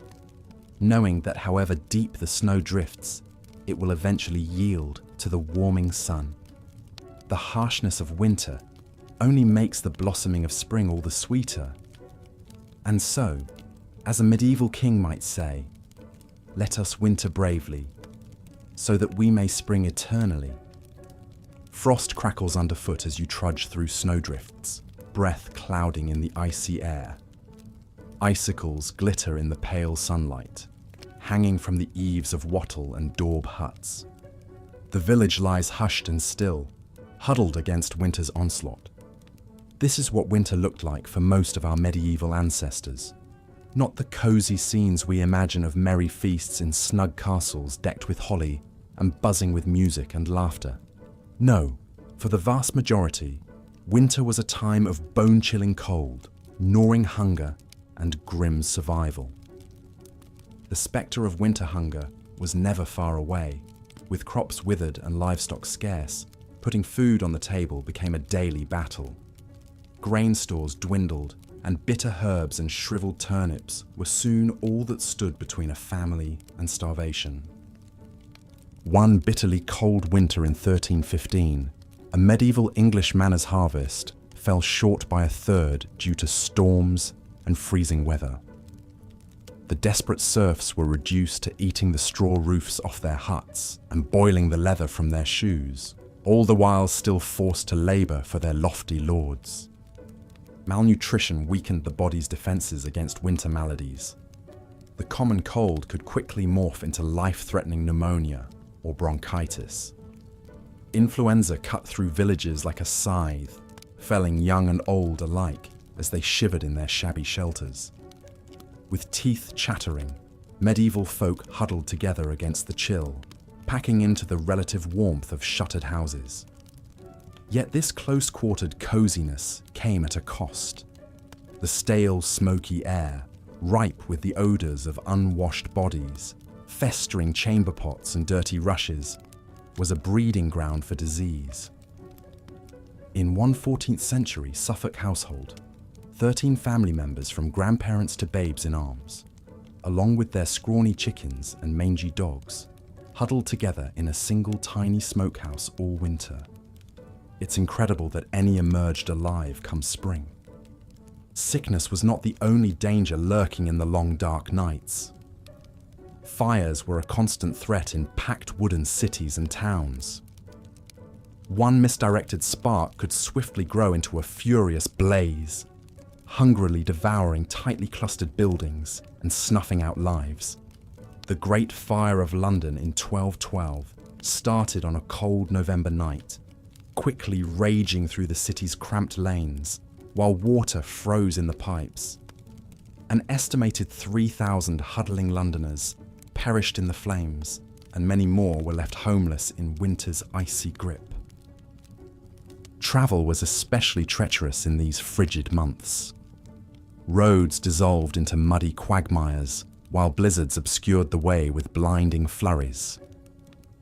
knowing that however deep the snow drifts, it will eventually yield to the warming sun. The harshness of winter only makes the blossoming of spring all the sweeter. And so, as a medieval king might say, let us winter bravely, so that we may spring eternally. Frost crackles underfoot as you trudge through snowdrifts, breath clouding in the icy air. Icicles glitter in the pale sunlight, hanging from the eaves of wattle and daub huts. The village lies hushed and still, huddled against winter's onslaught. This is what winter looked like for most of our medieval ancestors. Not the cozy scenes we imagine of merry feasts in snug castles decked with holly and buzzing with music and laughter. No, for the vast majority, winter was a time of bone-chilling cold, gnawing hunger, and grim survival. The spectre of winter hunger was never far away. With crops withered and livestock scarce, putting food on the table became a daily battle. Grain stores dwindled, and bitter herbs and shriveled turnips were soon all that stood between a family and starvation. One bitterly cold winter in 1315, a medieval English manor's harvest fell short by a third due to storms and freezing weather. The desperate serfs were reduced to eating the straw roofs off their huts and boiling the leather from their shoes, all the while still forced to labour for their lofty lords. Malnutrition weakened the body's defences against winter maladies. The common cold could quickly morph into life-threatening pneumonia or bronchitis. Influenza cut through villages like a scythe, felling young and old alike as they shivered in their shabby shelters. With teeth chattering, medieval folk huddled together against the chill, packing into the relative warmth of shuttered houses. Yet this close-quartered coziness came at a cost. The stale, smoky air, ripe with the odours of unwashed bodies, festering chamber pots and dirty rushes, was a breeding ground for disease. In one 14th century Suffolk household, 13 family members from grandparents to babes in arms, along with their scrawny chickens and mangy dogs, huddled together in a single tiny smokehouse all winter. It's incredible that any emerged alive come spring. Sickness was not the only danger lurking in the long dark nights. Fires were a constant threat in packed wooden cities and towns. One misdirected spark could swiftly grow into a furious blaze, hungrily devouring tightly clustered buildings and snuffing out lives. The Great Fire of London in 1212 started on a cold November night, quickly raging through the city's cramped lanes, while water froze in the pipes. An estimated 3,000 huddling Londoners perished in the flames, and many more were left homeless in winter's icy grip. Travel was especially treacherous in these frigid months. Roads dissolved into muddy quagmires, while blizzards obscured the way with blinding flurries.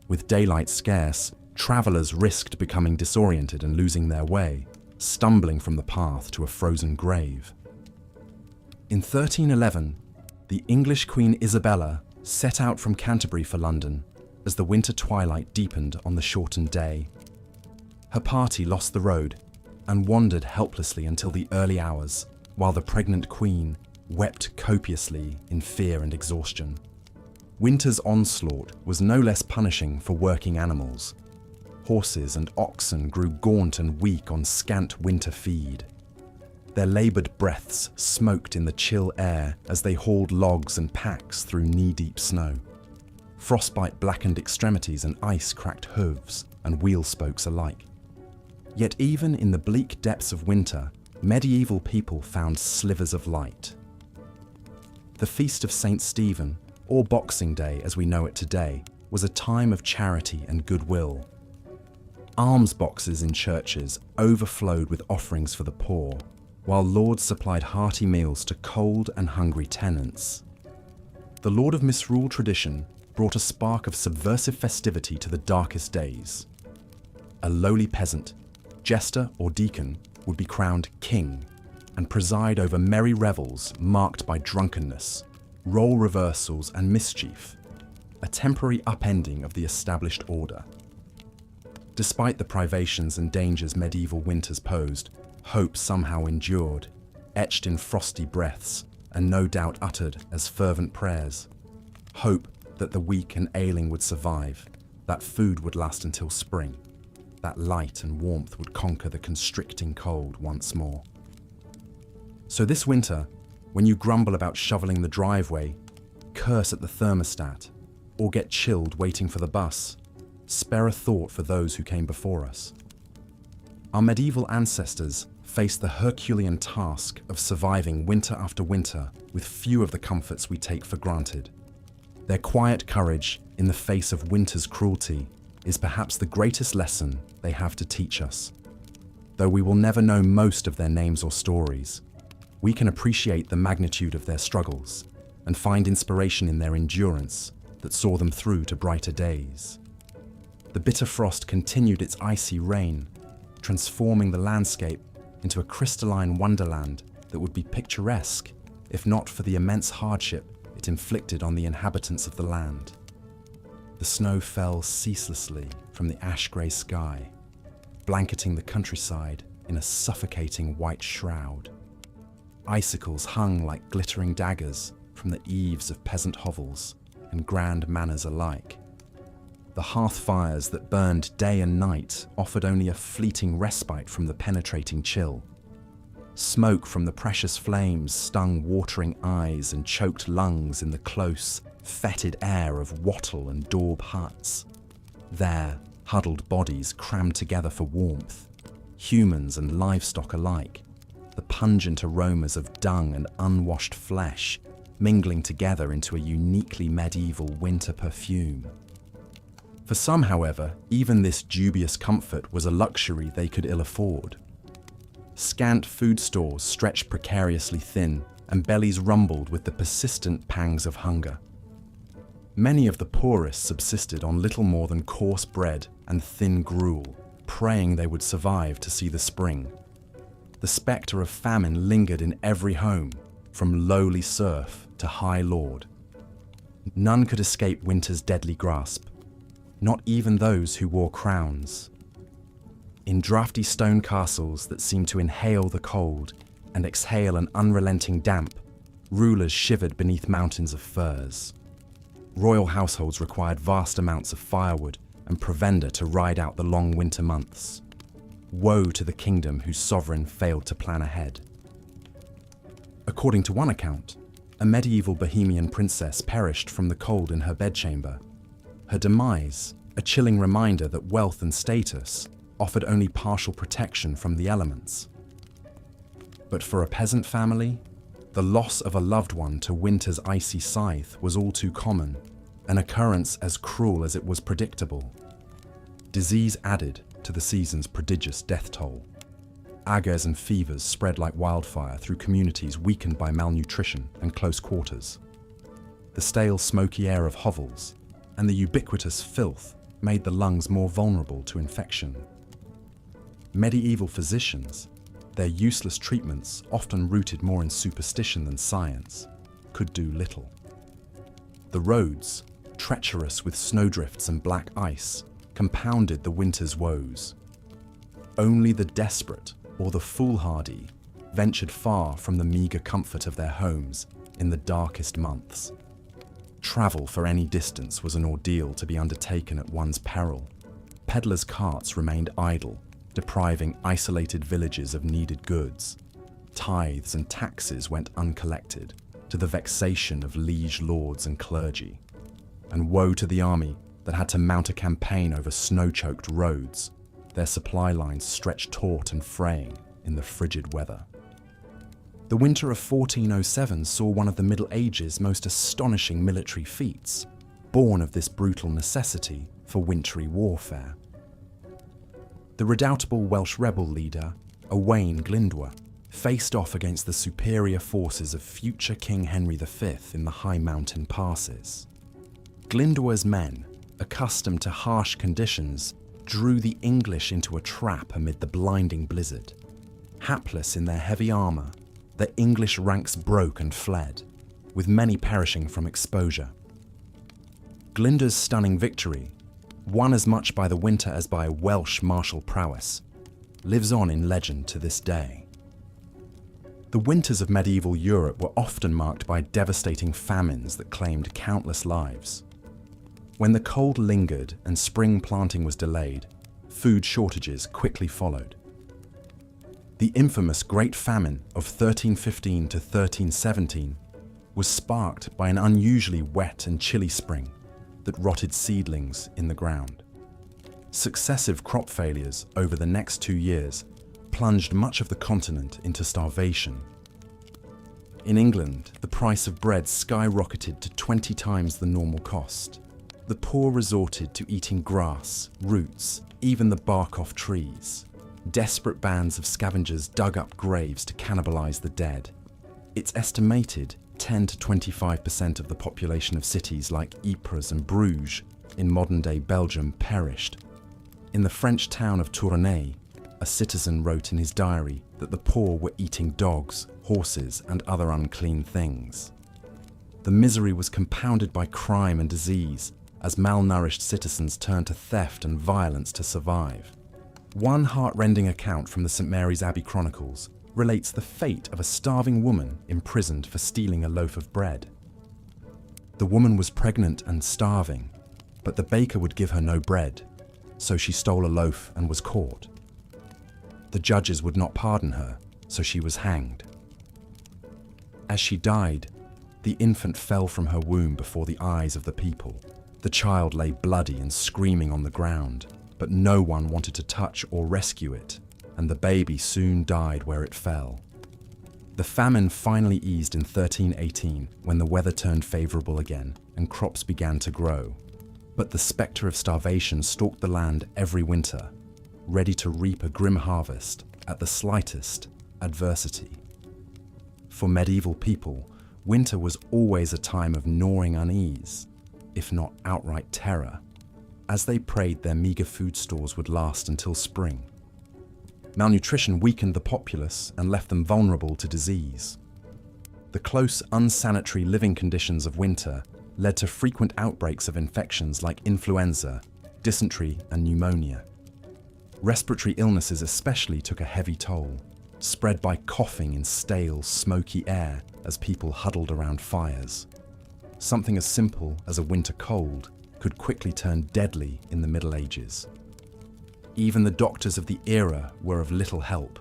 With daylight scarce, travellers risked becoming disoriented and losing their way, stumbling from the path to a frozen grave. In 1311, the English Queen Isabella set out from Canterbury for London as the winter twilight deepened on the shortened day. Her party lost the road and wandered helplessly until the early hours, while the pregnant queen wept copiously in fear and exhaustion. Winter's onslaught was no less punishing for working animals. Horses and oxen grew gaunt and weak on scant winter feed. Their laboured breaths smoked in the chill air as they hauled logs and packs through knee-deep snow. Frostbite blackened extremities and ice cracked hooves and wheel spokes alike. Yet even in the bleak depths of winter, medieval people found slivers of light. The Feast of St. Stephen, or Boxing Day as we know it today, was a time of charity and goodwill. Alms boxes in churches overflowed with offerings for the poor, while lords supplied hearty meals to cold and hungry tenants. The Lord of Misrule tradition brought a spark of subversive festivity to the darkest days. A lowly peasant, jester or deacon, would be crowned king and preside over merry revels marked by drunkenness, role reversals and mischief, a temporary upending of the established order. Despite the privations and dangers medieval winters posed, hope somehow endured, etched in frosty breaths and no doubt uttered as fervent prayers. Hope that the weak and ailing would survive, that food would last until spring, that light and warmth would conquer the constricting cold once more. So this winter, when you grumble about shoveling the driveway, curse at the thermostat, or get chilled waiting for the bus, spare a thought for those who came before us. Our medieval ancestors faced the Herculean task of surviving winter after winter with few of the comforts we take for granted. Their quiet courage in the face of winter's cruelty is perhaps the greatest lesson they have to teach us. Though we will never know most of their names or stories, we can appreciate the magnitude of their struggles and find inspiration in their endurance that saw them through to brighter days. The bitter frost continued its icy reign, transforming the landscape into a crystalline wonderland that would be picturesque if not for the immense hardship it inflicted on the inhabitants of the land. The snow fell ceaselessly from the ash-grey sky, blanketing the countryside in a suffocating white shroud. Icicles hung like glittering daggers from the eaves of peasant hovels and grand manors alike. The hearth fires that burned day and night offered only a fleeting respite from the penetrating chill. Smoke from the precious flames stung watering eyes and choked lungs in the close, fetid air of wattle and daub huts. There, huddled bodies crammed together for warmth, humans and livestock alike, the pungent aromas of dung and unwashed flesh mingling together into a uniquely medieval winter perfume. For some, however, even this dubious comfort was a luxury they could ill afford. Scant food stores stretched precariously thin, and bellies rumbled with the persistent pangs of hunger. Many of the poorest subsisted on little more than coarse bread and thin gruel, praying they would survive to see the spring. The spectre of famine lingered in every home, from lowly serf to high lord. None could escape winter's deadly grasp, not even those who wore crowns. In draughty stone castles that seemed to inhale the cold and exhale an unrelenting damp, rulers shivered beneath mountains of furs. Royal households required vast amounts of firewood and provender to ride out the long winter months. Woe to the kingdom whose sovereign failed to plan ahead. According to one account, a medieval Bohemian princess perished from the cold in her bedchamber. Her demise, a chilling reminder that wealth and status offered only partial protection from the elements. But for a peasant family, the loss of a loved one to winter's icy scythe was all too common, an occurrence as cruel as it was predictable. Disease added to the season's prodigious death toll. Agues and fevers spread like wildfire through communities weakened by malnutrition and close quarters. The stale, smoky air of hovels and the ubiquitous filth made the lungs more vulnerable to infection. Medieval physicians, their useless treatments, often rooted more in superstition than science, could do little. The roads, treacherous with snowdrifts and black ice, compounded the winter's woes. Only the desperate or the foolhardy ventured far from the meagre comfort of their homes in the darkest months. Travel for any distance was an ordeal to be undertaken at one's peril. Peddlers' carts remained idle, depriving isolated villages of needed goods. Tithes and taxes went uncollected, to the vexation of liege lords and clergy. And woe to the army that had to mount a campaign over snow-choked roads, their supply lines stretched taut and fraying in the frigid weather. The winter of 1407 saw one of the Middle Ages' most astonishing military feats, born of this brutal necessity for wintry warfare. The redoubtable Welsh rebel leader, Owain Glyndwr, faced off against the superior forces of future King Henry V in the high mountain passes. Glyndwr's men, accustomed to harsh conditions, drew the English into a trap amid the blinding blizzard. Hapless in their heavy armour, the English ranks broke and fled, with many perishing from exposure. Glyndwr's stunning victory, won as much by the winter as by Welsh martial prowess, lives on in legend to this day. The winters of medieval Europe were often marked by devastating famines that claimed countless lives. When the cold lingered and spring planting was delayed, food shortages quickly followed. The infamous Great Famine of 1315 to 1317 was sparked by an unusually wet and chilly spring that rotted seedlings in the ground. Successive crop failures over the next 2 years plunged much of the continent into starvation. In England, the price of bread skyrocketed to 20 times the normal cost. The poor resorted to eating grass, roots, even the bark off trees. Desperate bands of scavengers dug up graves to cannibalize the dead. It's estimated 10 to 25% of the population of cities like Ypres and Bruges in modern-day Belgium perished. In the French town of Tournai, a citizen wrote in his diary that the poor were eating dogs, horses, and other unclean things. The misery was compounded by crime and disease, as malnourished citizens turned to theft and violence to survive. One heart-rending account from the St. Mary's Abbey Chronicles relates the fate of a starving woman imprisoned for stealing a loaf of bread. The woman was pregnant and starving, but the baker would give her no bread, so she stole a loaf and was caught. The judges would not pardon her, so she was hanged. As she died, the infant fell from her womb before the eyes of the people. The child lay bloody and screaming on the ground, but no one wanted to touch or rescue it, and the baby soon died where it fell. The famine finally eased in 1318 when the weather turned favourable again and crops began to grow. But the spectre of starvation stalked the land every winter, ready to reap a grim harvest at the slightest adversity. For medieval people, winter was always a time of gnawing unease, if not outright terror, as they prayed their meagre food stores would last until spring. Malnutrition weakened the populace and left them vulnerable to disease. The close, unsanitary living conditions of winter led to frequent outbreaks of infections like influenza, dysentery, and pneumonia. Respiratory illnesses especially took a heavy toll, spread by coughing in stale, smoky air as people huddled around fires. Something as simple as a winter cold could quickly turn deadly in the Middle Ages. Even the doctors of the era were of little help,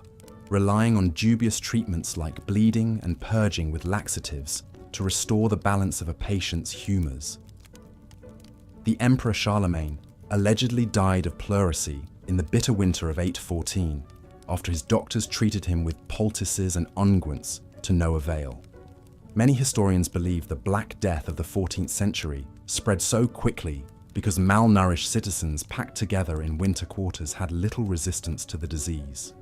relying on dubious treatments like bleeding and purging with laxatives to restore the balance of a patient's humours. The Emperor Charlemagne allegedly died of pleurisy in the bitter winter of 814, after his doctors treated him with poultices and unguents to no avail. Many historians believe the Black Death of the 14th century spread so quickly because malnourished citizens packed together in winter quarters had little resistance to the disease.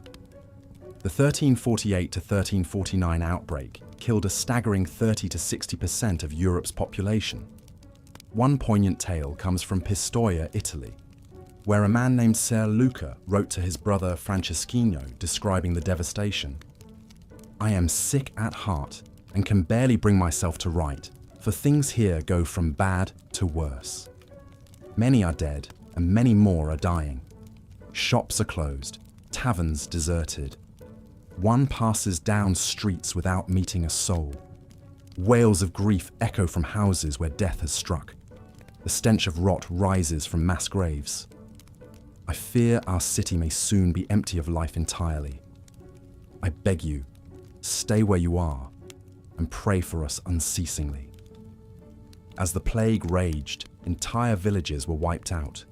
The 1348 to 1349 outbreak killed a staggering 30 to 60% of Europe's population. One poignant tale comes from Pistoia, Italy, where a man named Ser Luca wrote to his brother Franceschino describing the devastation. "I am sick at heart and can barely bring myself to write, for things here go from bad to worse. Many are dead, and many more are dying. Shops are closed, taverns deserted. One passes down streets without meeting a soul. Wails of grief echo from houses where death has struck. The stench of rot rises from mass graves. I fear our city may soon be empty of life entirely. I beg you, stay where you are and pray for us unceasingly." As the plague raged, entire villages were wiped out.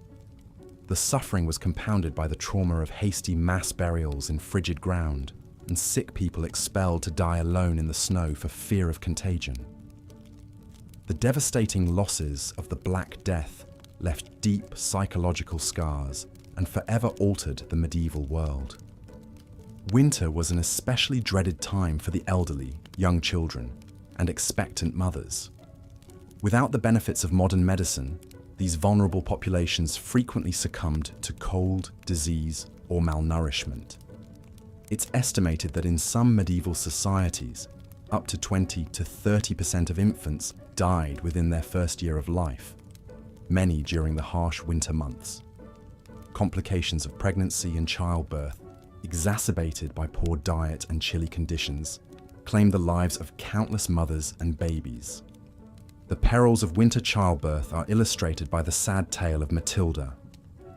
The suffering was compounded by the trauma of hasty mass burials in frigid ground and sick people expelled to die alone in the snow for fear of contagion. The devastating losses of the Black Death left deep psychological scars and forever altered the medieval world. Winter was an especially dreaded time for the elderly, young children, and expectant mothers. Without the benefits of modern medicine, these vulnerable populations frequently succumbed to cold, disease, or malnourishment. It's estimated that in some medieval societies, up to 20 to 30% of infants died within their first year of life, many during the harsh winter months. Complications of pregnancy and childbirth, exacerbated by poor diet and chilly conditions, claimed the lives of countless mothers and babies. The perils of winter childbirth are illustrated by the sad tale of Matilda,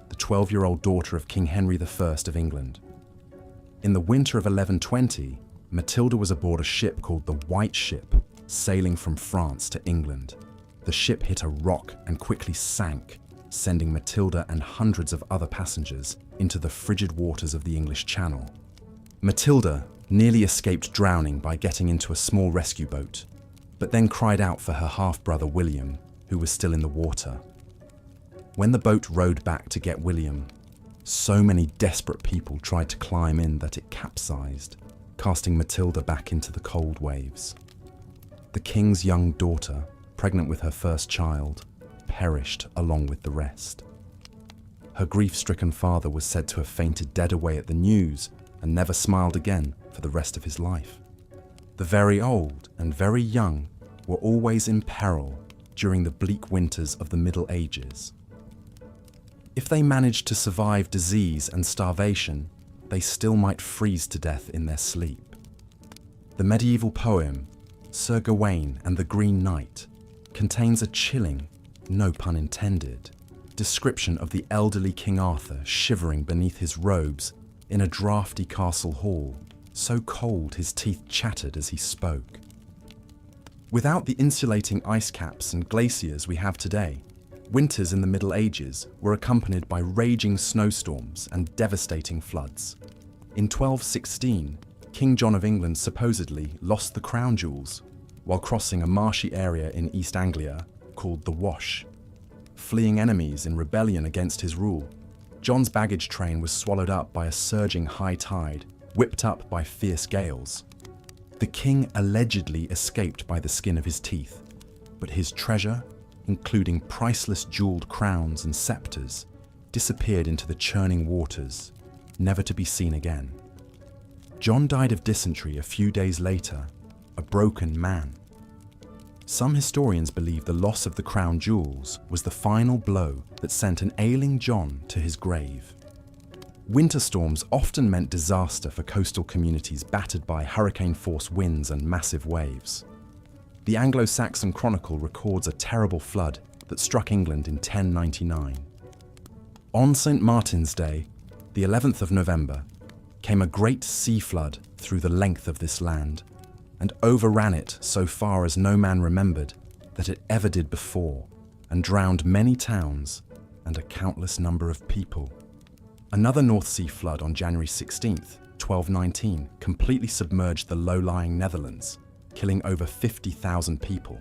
the 12-year-old daughter of King Henry I of England. In the winter of 1120, Matilda was aboard a ship called the White Ship, sailing from France to England. The ship hit a rock and quickly sank, sending Matilda and hundreds of other passengers into the frigid waters of the English Channel. Matilda nearly escaped drowning by getting into a small rescue boat, but then cried out for her half-brother William, who was still in the water. When the boat rowed back to get William, so many desperate people tried to climb in that it capsized, casting Matilda back into the cold waves. The king's young daughter, pregnant with her first child, perished along with the rest. Her grief-stricken father was said to have fainted dead away at the news and never smiled again for the rest of his life. The very old and very young were always in peril during the bleak winters of the Middle Ages. If they managed to survive disease and starvation, they still might freeze to death in their sleep. The medieval poem, Sir Gawain and the Green Knight, contains a chilling, no pun intended, description of the elderly King Arthur shivering beneath his robes in a draughty castle hall, so cold his teeth chattered as he spoke. Without the insulating ice caps and glaciers we have today, winters in the Middle Ages were accompanied by raging snowstorms and devastating floods. In 1216, King John of England supposedly lost the crown jewels while crossing a marshy area in East Anglia called the Wash. Fleeing enemies in rebellion against his rule, John's baggage train was swallowed up by a surging high tide, whipped up by fierce gales. The king allegedly escaped by the skin of his teeth, but his treasure, including priceless jeweled crowns and scepters, disappeared into the churning waters, never to be seen again. John died of dysentery a few days later, a broken man. Some historians believe the loss of the crown jewels was the final blow that sent an ailing John to his grave. Winter storms often meant disaster for coastal communities battered by hurricane-force winds and massive waves. The Anglo-Saxon Chronicle records a terrible flood that struck England in 1099. On St. Martin's Day, the 11th of November, came a great sea flood through the length of this land, and overran it so far as no man remembered that it ever did before, and drowned many towns and a countless number of people. Another North Sea flood on January 16th, 1219, completely submerged the low-lying Netherlands, killing over 50,000 people.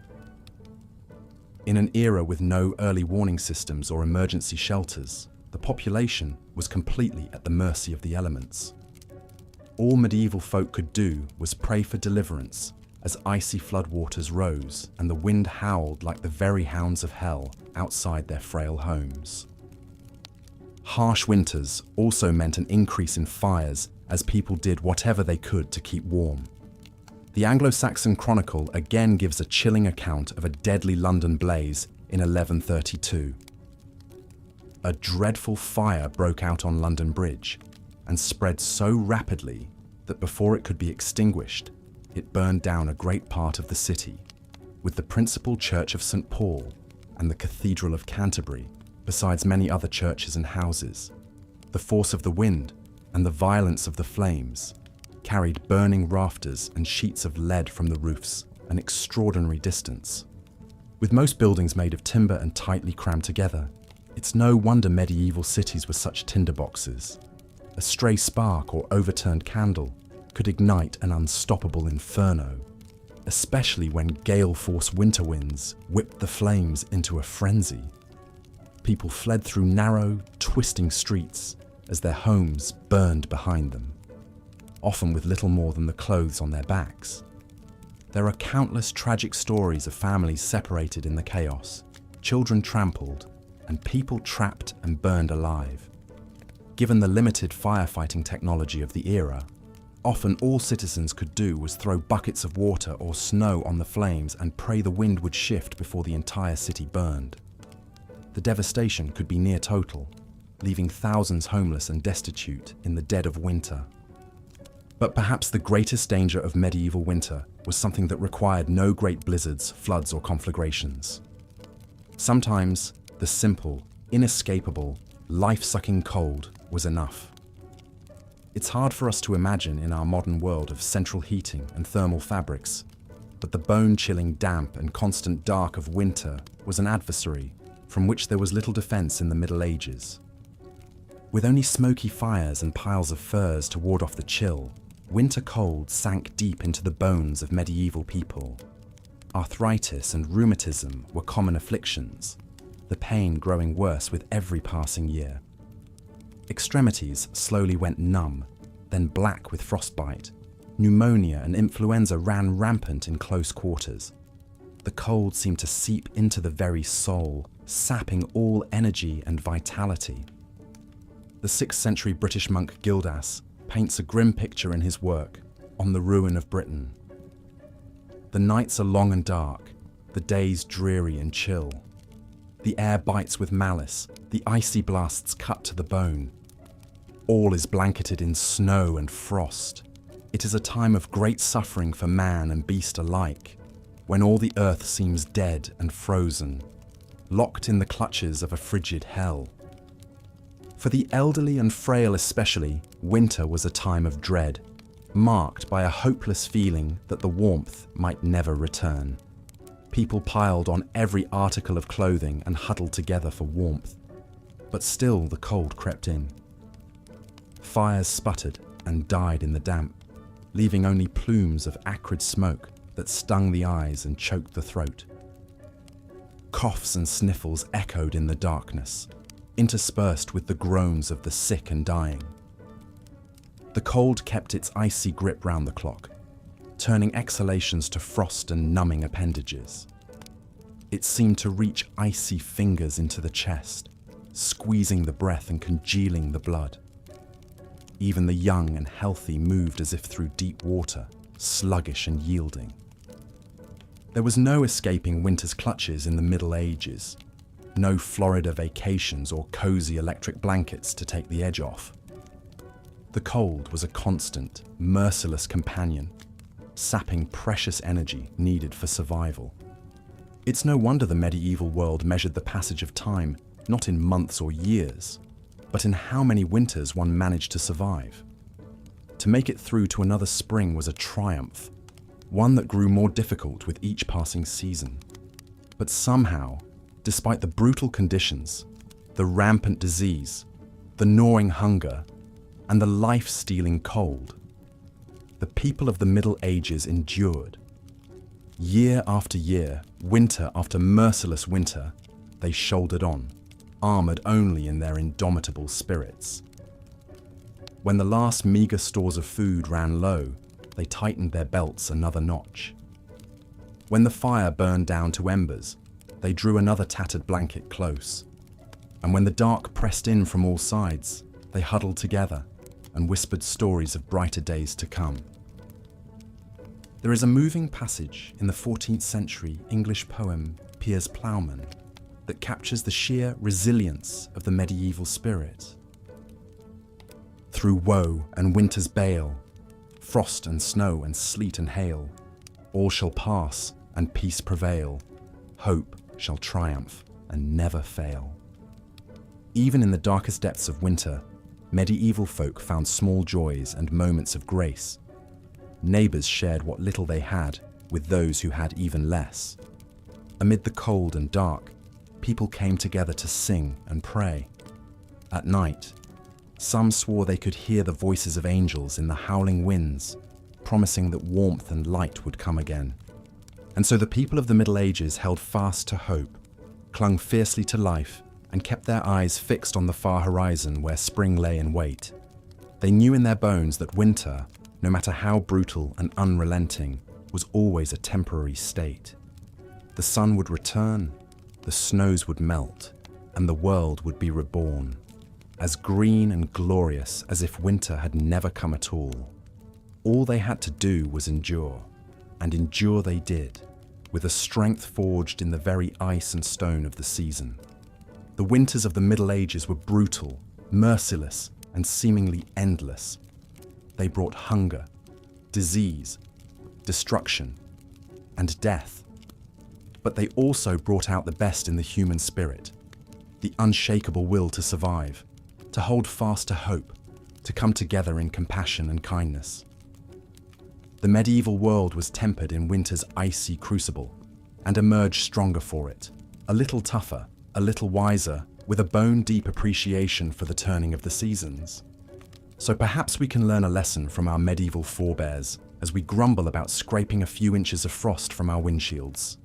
In an era with no early warning systems or emergency shelters, the population was completely at the mercy of the elements. All medieval folk could do was pray for deliverance as icy floodwaters rose and the wind howled like the very hounds of hell outside their frail homes. Harsh winters also meant an increase in fires as people did whatever they could to keep warm. The Anglo-Saxon Chronicle again gives a chilling account of a deadly London blaze in 1132. A dreadful fire broke out on London Bridge and spread so rapidly that before it could be extinguished, it burned down a great part of the city, with the principal church of St. Paul and the Cathedral of Canterbury, besides many other churches and houses. The force of the wind and the violence of the flames carried burning rafters and sheets of lead from the roofs an extraordinary distance. With most buildings made of timber and tightly crammed together, it's no wonder medieval cities were such tinderboxes. A stray spark or overturned candle could ignite an unstoppable inferno, especially when gale-force winter winds whipped the flames into a frenzy. People fled through narrow, twisting streets as their homes burned behind them, often with little more than the clothes on their backs. There are countless tragic stories of families separated in the chaos, children trampled, and people trapped and burned alive. Given the limited firefighting technology of the era, often all citizens could do was throw buckets of water or snow on the flames and pray the wind would shift before the entire city burned. The devastation could be near total, leaving thousands homeless and destitute in the dead of winter. But perhaps the greatest danger of medieval winter was something that required no great blizzards, floods, or conflagrations. Sometimes the simple, inescapable, life-sucking cold was enough. It's hard for us to imagine in our modern world of central heating and thermal fabrics, but the bone-chilling damp and constant dark of winter was an adversary from which there was little defense in the Middle Ages. With only smoky fires and piles of furs to ward off the chill, winter cold sank deep into the bones of medieval people. Arthritis and rheumatism were common afflictions, the pain growing worse with every passing year. Extremities slowly went numb, then black with frostbite. Pneumonia and influenza ran rampant in close quarters. The cold seemed to seep into the very soul, sapping all energy and vitality. The 6th century British monk Gildas paints a grim picture in his work, On the Ruin of Britain. The nights are long and dark, the days dreary and chill. The air bites with malice, the icy blasts cut to the bone. All is blanketed in snow and frost. It is a time of great suffering for man and beast alike, when all the earth seems dead and frozen, locked in the clutches of a frigid hell. For the elderly and frail especially, winter was a time of dread, marked by a hopeless feeling that the warmth might never return. People piled on every article of clothing and huddled together for warmth, but still the cold crept in. Fires sputtered and died in the damp, leaving only plumes of acrid smoke that stung the eyes and choked the throat. Coughs and sniffles echoed in the darkness, interspersed with the groans of the sick and dying. The cold kept its icy grip round the clock, turning exhalations to frost and numbing appendages. It seemed to reach icy fingers into the chest, squeezing the breath and congealing the blood. Even the young and healthy moved as if through deep water, sluggish and yielding. There was no escaping winter's clutches in the Middle Ages, no Florida vacations or cozy electric blankets to take the edge off. The cold was a constant, merciless companion, sapping precious energy needed for survival. It's no wonder the medieval world measured the passage of time not in months or years, but in how many winters one managed to survive. To make it through to another spring was a triumph, one that grew more difficult with each passing season. But somehow, despite the brutal conditions, the rampant disease, the gnawing hunger, and the life-stealing cold, the people of the Middle Ages endured. Year after year, winter after merciless winter, they shouldered on, armored only in their indomitable spirits. When the last meager stores of food ran low, they tightened their belts another notch. When the fire burned down to embers, they drew another tattered blanket close. And when the dark pressed in from all sides, they huddled together and whispered stories of brighter days to come. There is a moving passage in the 14th century English poem Piers Plowman that captures the sheer resilience of the medieval spirit. Through woe and winter's bale, frost and snow and sleet and hail, all shall pass and peace prevail, hope shall triumph and never fail. Even in the darkest depths of winter, medieval folk found small joys and moments of grace. Neighbours shared what little they had with those who had even less. Amid the cold and dark, people came together to sing and pray. At night, some swore they could hear the voices of angels in the howling winds, promising that warmth and light would come again. And so the people of the Middle Ages held fast to hope, clung fiercely to life, and kept their eyes fixed on the far horizon where spring lay in wait. They knew in their bones that winter, no matter how brutal and unrelenting, was always a temporary state. The sun would return, the snows would melt, and the world would be reborn, as green and glorious as if winter had never come at all. All they had to do was endure, and endure they did, with a strength forged in the very ice and stone of the season. The winters of the Middle Ages were brutal, merciless, and seemingly endless. They brought hunger, disease, destruction, and death. But they also brought out the best in the human spirit, the unshakable will to survive, to hold fast to hope, to come together in compassion and kindness. The medieval world was tempered in winter's icy crucible and emerged stronger for it, a little tougher, a little wiser, with a bone-deep appreciation for the turning of the seasons. So perhaps we can learn a lesson from our medieval forebears as we grumble about scraping a few inches of frost from our windshields.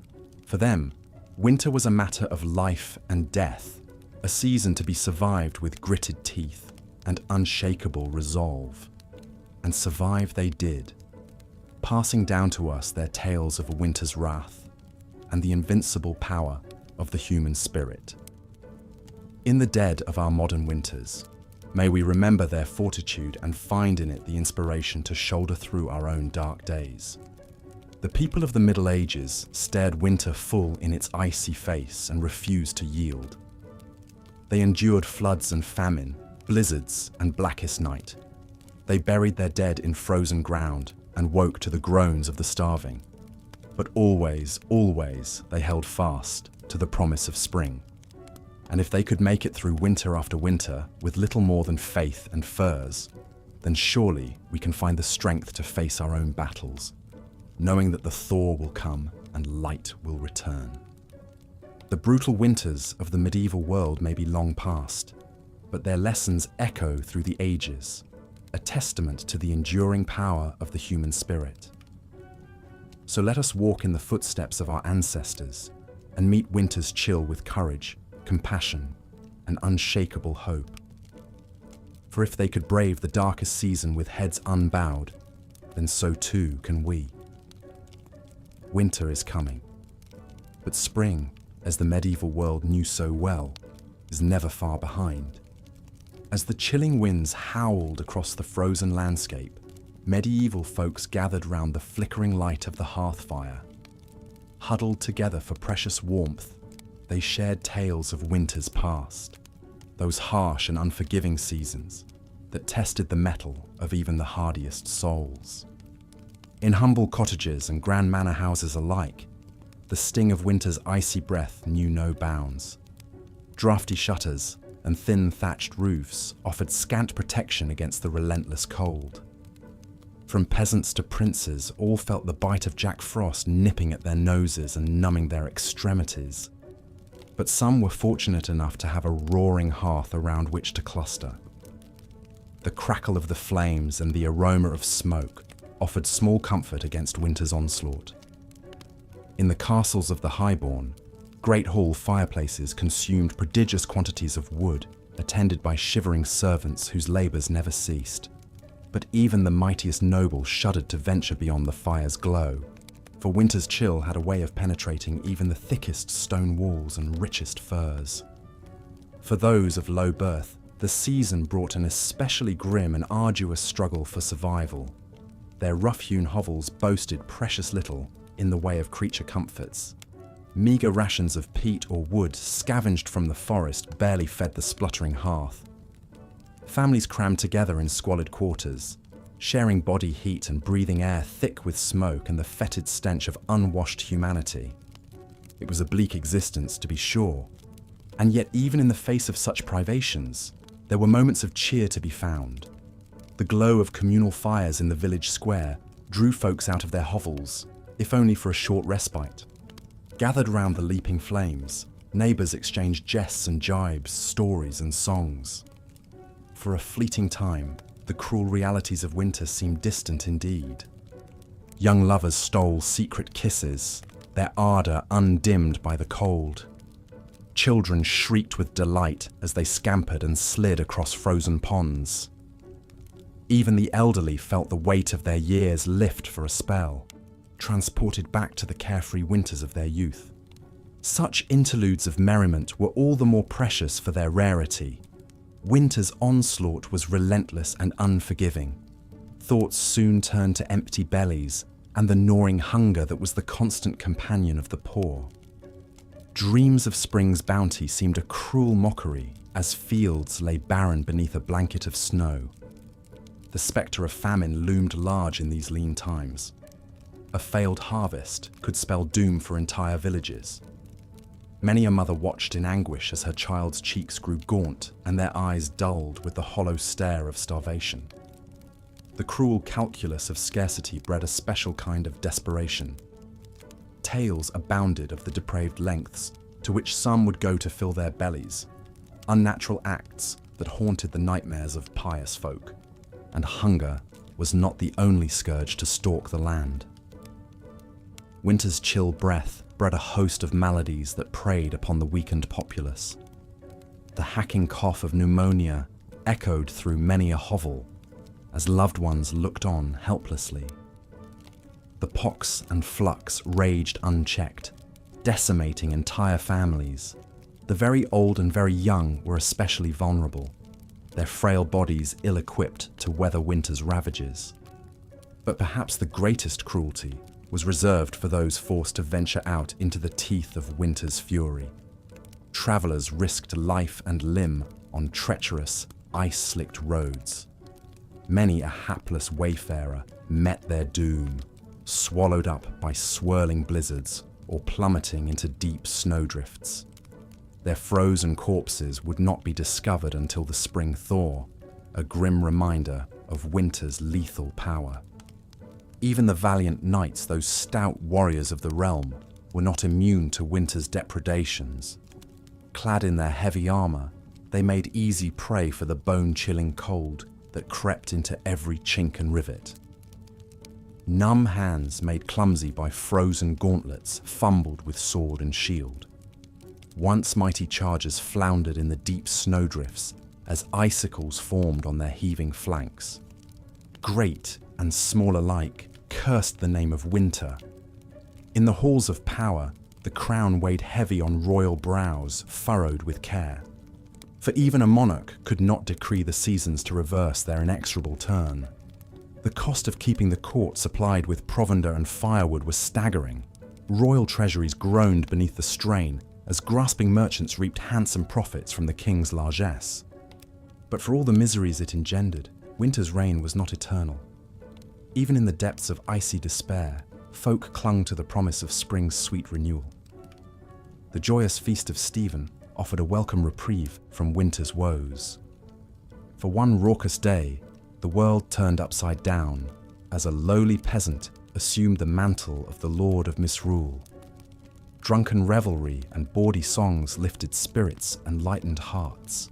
For them, winter was a matter of life and death, a season to be survived with gritted teeth and unshakable resolve. And survive they did, passing down to us their tales of a winter's wrath and the invincible power of the human spirit. In the dead of our modern winters, May we remember their fortitude and find in it the inspiration to shoulder through our own dark days. The people of the Middle Ages stared winter full in its icy face and refused to yield. They endured floods and famine, blizzards and blackest night. They buried their dead in frozen ground and woke to the groans of the starving. But always, always they held fast to the promise of spring. And if they could make it through winter after winter with little more than faith and furs, then surely we can find the strength to face our own battles, knowing that the thaw will come and light will return. The brutal winters of the medieval world may be long past, but their lessons echo through the ages, a testament to the enduring power of the human spirit. So let us walk in the footsteps of our ancestors and meet winter's chill with courage, compassion, and unshakable hope. For if they could brave the darkest season with heads unbowed, then so too can we. Winter is coming, but spring, as the medieval world knew so well, is never far behind. As the chilling winds howled across the frozen landscape, medieval folks gathered round the flickering light of the hearth fire. Huddled together for precious warmth, they shared tales of winters past, those harsh and unforgiving seasons that tested the mettle of even the hardiest souls. In humble cottages and grand manor houses alike, the sting of winter's icy breath knew no bounds. Drafty shutters and thin thatched roofs offered scant protection against the relentless cold. From peasants to princes, all felt the bite of Jack Frost nipping at their noses and numbing their extremities. But some were fortunate enough to have a roaring hearth around which to cluster. The crackle of the flames and the aroma of smoke offered small comfort against winter's onslaught. In the castles of the highborn, great hall fireplaces consumed prodigious quantities of wood, attended by shivering servants whose labours never ceased. But even the mightiest noble shuddered to venture beyond the fire's glow, for winter's chill had a way of penetrating even the thickest stone walls and richest furs. For those of low birth, the season brought an especially grim and arduous struggle for survival. Their rough-hewn hovels boasted precious little in the way of creature comforts. Meagre rations of peat or wood scavenged from the forest barely fed the spluttering hearth. Families crammed together in squalid quarters, sharing body heat and breathing air thick with smoke and the fetid stench of unwashed humanity. It was a bleak existence, to be sure, and yet even in the face of such privations, there were moments of cheer to be found. The glow of communal fires in the village square drew folks out of their hovels, if only for a short respite. Gathered round the leaping flames, neighbours exchanged jests and jibes, stories and songs. For a fleeting time, the cruel realities of winter seemed distant indeed. Young lovers stole secret kisses, their ardour undimmed by the cold. Children shrieked with delight as they scampered and slid across frozen ponds. Even the elderly felt the weight of their years lift for a spell, transported back to the carefree winters of their youth. Such interludes of merriment were all the more precious for their rarity. Winter's onslaught was relentless and unforgiving. Thoughts soon turned to empty bellies and the gnawing hunger that was the constant companion of the poor. Dreams of spring's bounty seemed a cruel mockery as fields lay barren beneath a blanket of snow. The spectre of famine loomed large in these lean times. A failed harvest could spell doom for entire villages. Many a mother watched in anguish as her child's cheeks grew gaunt and their eyes dulled with the hollow stare of starvation. The cruel calculus of scarcity bred a special kind of desperation. Tales abounded of the depraved lengths to which some would go to fill their bellies, unnatural acts that haunted the nightmares of pious folk, and hunger was not the only scourge to stalk the land. Winter's chill breath bred a host of maladies that preyed upon the weakened populace. The hacking cough of pneumonia echoed through many a hovel as loved ones looked on helplessly. The pox and flux raged unchecked, decimating entire families. The very old and very young were especially vulnerable. their frail bodies ill-equipped to weather winter's ravages. But perhaps the greatest cruelty was reserved for those forced to venture out into the teeth of winter's fury. Travelers risked life and limb on treacherous, ice-slicked roads. Many a hapless wayfarer met their doom, swallowed up by swirling blizzards or plummeting into deep snowdrifts. Their frozen corpses would not be discovered until the spring thaw, a grim reminder of winter's lethal power. Even the valiant knights, those stout warriors of the realm, were not immune to winter's depredations. Clad in their heavy armor, they made easy prey for the bone-chilling cold that crept into every chink and rivet. Numb hands made clumsy by frozen gauntlets fumbled with sword and shield. Once mighty chargers floundered in the deep snowdrifts as icicles formed on their heaving flanks. Great and small alike cursed the name of winter. In the halls of power, the crown weighed heavy on royal brows furrowed with care. For even a monarch could not decree the seasons to reverse their inexorable turn. The cost of keeping the court supplied with provender and firewood was staggering. Royal treasuries groaned beneath the strain as grasping merchants reaped handsome profits from the king's largesse. But for all the miseries it engendered, winter's reign was not eternal. Even in the depths of icy despair, folk clung to the promise of spring's sweet renewal. The joyous feast of Stephen offered a welcome reprieve from winter's woes. For one raucous day, the world turned upside down as a lowly peasant assumed the mantle of the Lord of Misrule. Drunken revelry and bawdy songs lifted spirits and lightened hearts.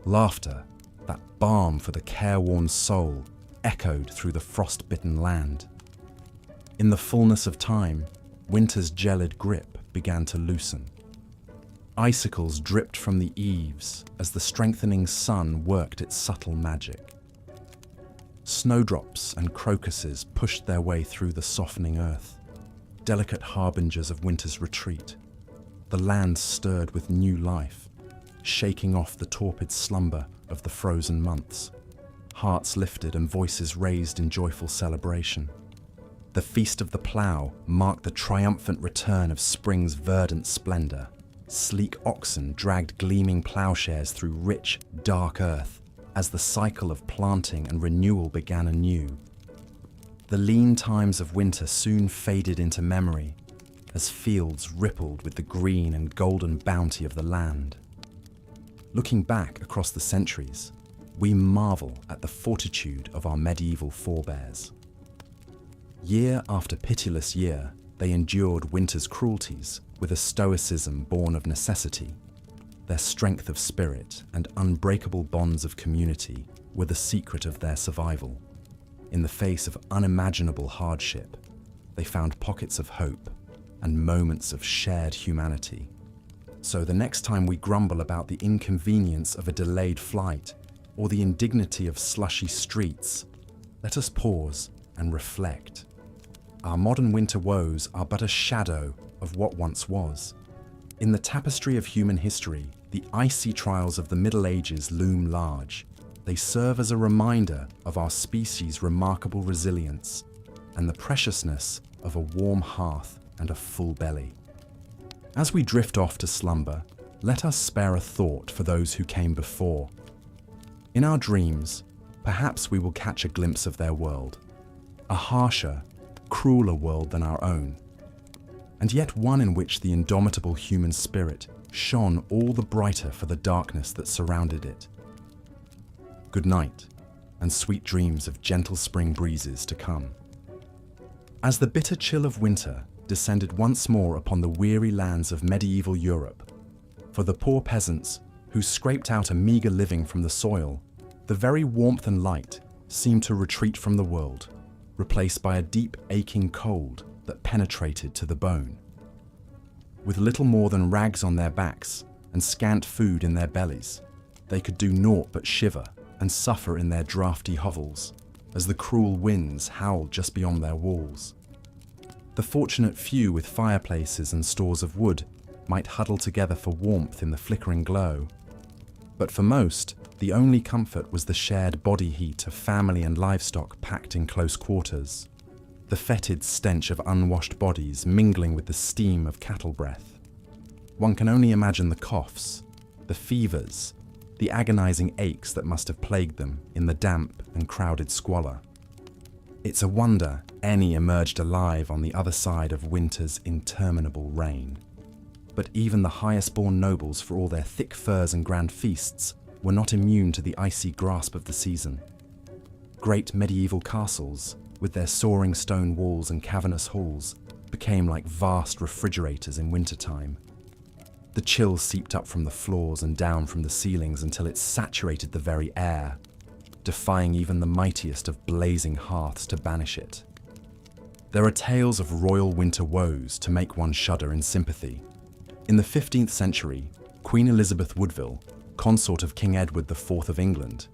Laughter, that balm for the careworn soul, echoed through the frost-bitten land. In the fullness of time, winter's gelid grip began to loosen. Icicles dripped from the eaves as the strengthening sun worked its subtle magic. Snowdrops and crocuses pushed their way through the softening earth, delicate harbingers of winter's retreat. The land stirred with new life, shaking off the torpid slumber of the frozen months. Hearts lifted and voices raised in joyful celebration. The Feast of the Plough marked the triumphant return of spring's verdant splendor. Sleek oxen dragged gleaming plowshares through rich, dark earth as the cycle of planting and renewal began anew. The lean times of winter soon faded into memory as fields rippled with the green and golden bounty of the land. Looking back across the centuries, we marvel at the fortitude of our medieval forebears. Year after pitiless year, they endured winter's cruelties with a stoicism born of necessity. Their strength of spirit and unbreakable bonds of community were the secret of their survival. In the face of unimaginable hardship, they found pockets of hope and moments of shared humanity. So the next time we grumble about the inconvenience of a delayed flight or the indignity of slushy streets, let us pause and reflect. Our modern winter woes are but a shadow of what once was. In the tapestry of human history, the icy trials of the Middle Ages loom large. They serve as a reminder of our species' remarkable resilience and the preciousness of a warm hearth and a full belly. As we drift off to slumber, let us spare a thought for those who came before. In our dreams, perhaps we will catch a glimpse of their world, a harsher, crueler world than our own, and yet one in which the indomitable human spirit shone all the brighter for the darkness that surrounded it. Good night, and sweet dreams of gentle spring breezes to come. As the bitter chill of winter descended once more upon the weary lands of medieval Europe, for the poor peasants who scraped out a meager living from the soil, the very warmth and light seemed to retreat from the world, replaced by a deep aching cold that penetrated to the bone. With little more than rags on their backs and scant food in their bellies, they could do naught but shiver and suffer in their draughty hovels as the cruel winds howled just beyond their walls. The fortunate few with fireplaces and stores of wood might huddle together for warmth in the flickering glow, but for most, The only comfort was the shared body heat of family and livestock packed in close quarters, the fetid stench of unwashed bodies mingling with the steam of cattle breath. One can only imagine the coughs, the fevers, the agonizing aches that must have plagued them in the damp and crowded squalor. It's a wonder any emerged alive on the other side of winter's interminable reign. But even the highest-born nobles, for all their thick furs and grand feasts, were not immune to the icy grasp of the season. Great medieval castles, with their soaring stone walls and cavernous halls, became like vast refrigerators in wintertime. The chill seeped up from the floors and down from the ceilings until it saturated the very air, defying even the mightiest of blazing hearths to banish it. There are tales of royal winter woes to make one shudder in sympathy. In the 15th century, Queen Elizabeth Woodville, consort of King Edward IV of England,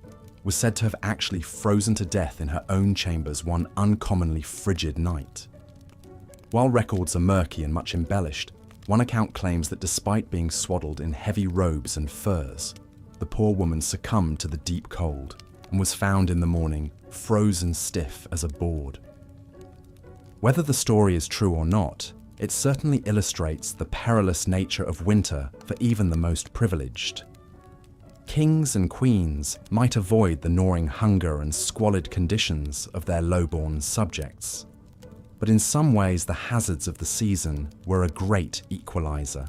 was said to have actually frozen to death in her own chambers one uncommonly frigid night. While records are murky and much embellished, one account claims that despite being swaddled in heavy robes and furs, the poor woman succumbed to the deep cold and was found in the morning frozen stiff as a board. Whether the story is true or not, it certainly illustrates the perilous nature of winter for even the most privileged. Kings and queens might avoid the gnawing hunger and squalid conditions of their low-born subjects, but in some ways the hazards of the season were a great equalizer.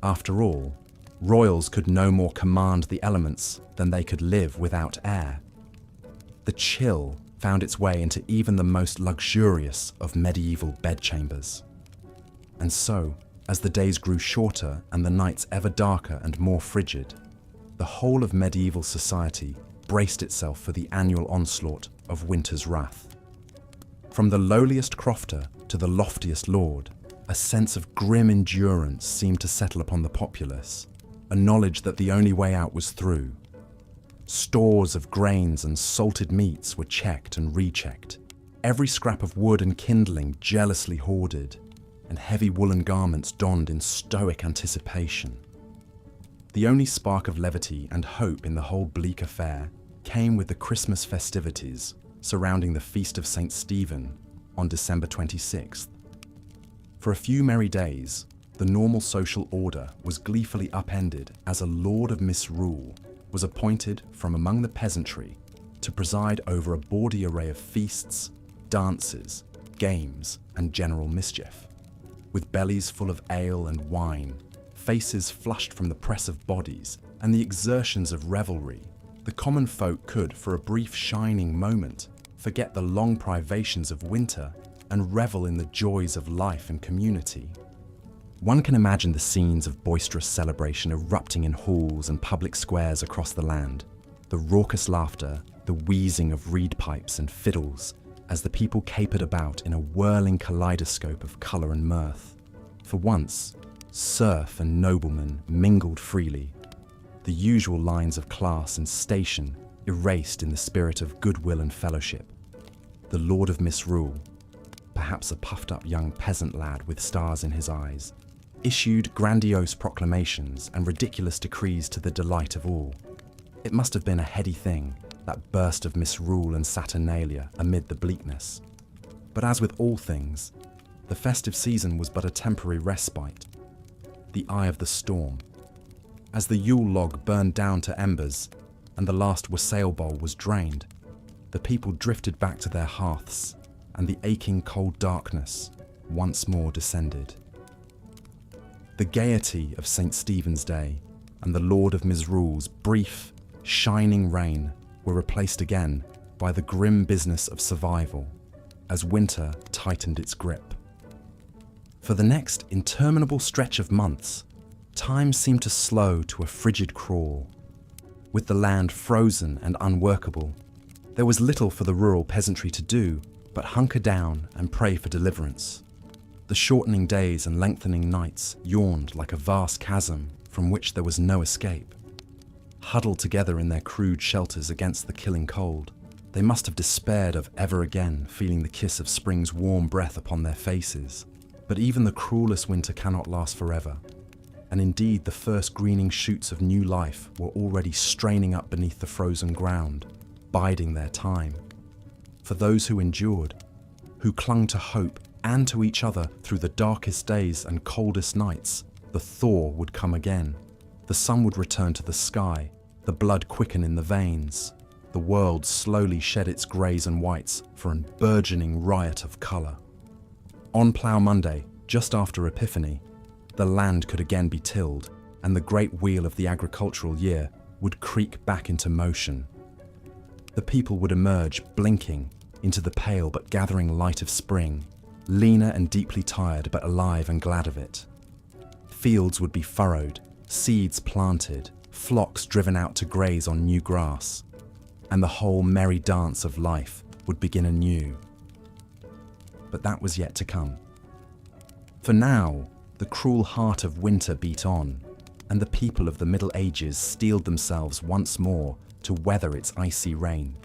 After all, royals could no more command the elements than they could live without air. The chill found its way into even the most luxurious of medieval bedchambers. And so, as the days grew shorter and the nights ever darker and more frigid, the whole of medieval society braced itself for the annual onslaught of winter's wrath. From the lowliest crofter to the loftiest lord, a sense of grim endurance seemed to settle upon the populace, a knowledge that the only way out was through. Stores of grains and salted meats were checked and rechecked, every scrap of wood and kindling jealously hoarded, and heavy woolen garments donned in stoic anticipation. The only spark of levity and hope in the whole bleak affair came with the Christmas festivities surrounding the Feast of St. Stephen on December 26th. For a few merry days, the normal social order was gleefully upended as a Lord of Misrule was appointed from among the peasantry to preside over a bawdy array of feasts, dances, games, and general mischief. With bellies full of ale and wine, faces flushed from the press of bodies and the exertions of revelry, the common folk could, for a brief shining moment, forget the long privations of winter and revel in the joys of life and community. One can imagine the scenes of boisterous celebration erupting in halls and public squares across the land, the raucous laughter, the wheezing of reed pipes and fiddles, as the people capered about in a whirling kaleidoscope of colour and mirth. For once, serf and nobleman mingled freely, the usual lines of class and station erased in the spirit of goodwill and fellowship. The Lord of Misrule, perhaps a puffed-up young peasant lad with stars in his eyes, issued grandiose proclamations and ridiculous decrees to the delight of all. It must have been a heady thing, that burst of misrule and saturnalia amid the bleakness. But as with all things, the festive season was but a temporary respite, the eye of the storm. As the Yule log burned down to embers and the last wassail bowl was drained, the people drifted back to their hearths, and the aching cold darkness once more descended. The gaiety of St. Stephen's Day and the Lord of Misrule's brief, shining reign were replaced again by the grim business of survival as winter tightened its grip. For the next interminable stretch of months, time seemed to slow to a frigid crawl. With the land frozen and unworkable, there was little for the rural peasantry to do but hunker down and pray for deliverance. The shortening days and lengthening nights yawned like a vast chasm from which there was no escape. Huddled together in their crude shelters against the killing cold, they must have despaired of ever again feeling the kiss of spring's warm breath upon their faces. But even the cruelest winter cannot last forever. and indeed the first greening shoots of new life were already straining up beneath the frozen ground, biding their time. For those who endured, who clung to hope and to each other through the darkest days and coldest nights, the thaw would come again. The sun would return to the sky, the blood quicken in the veins, the world slowly shed its greys and whites for a burgeoning riot of colour. On Plough Monday, just after Epiphany, the land could again be tilled, and the great wheel of the agricultural year would creak back into motion. The people would emerge, blinking, into the pale but gathering light of spring, leaner and deeply tired but alive and glad of it. Fields would be furrowed, seeds planted, flocks driven out to graze on new grass, and the whole merry dance of life would begin anew. But that was yet to come. For now, the cruel heart of winter beat on, and the people of the Middle Ages steeled themselves once more to weather its icy reign.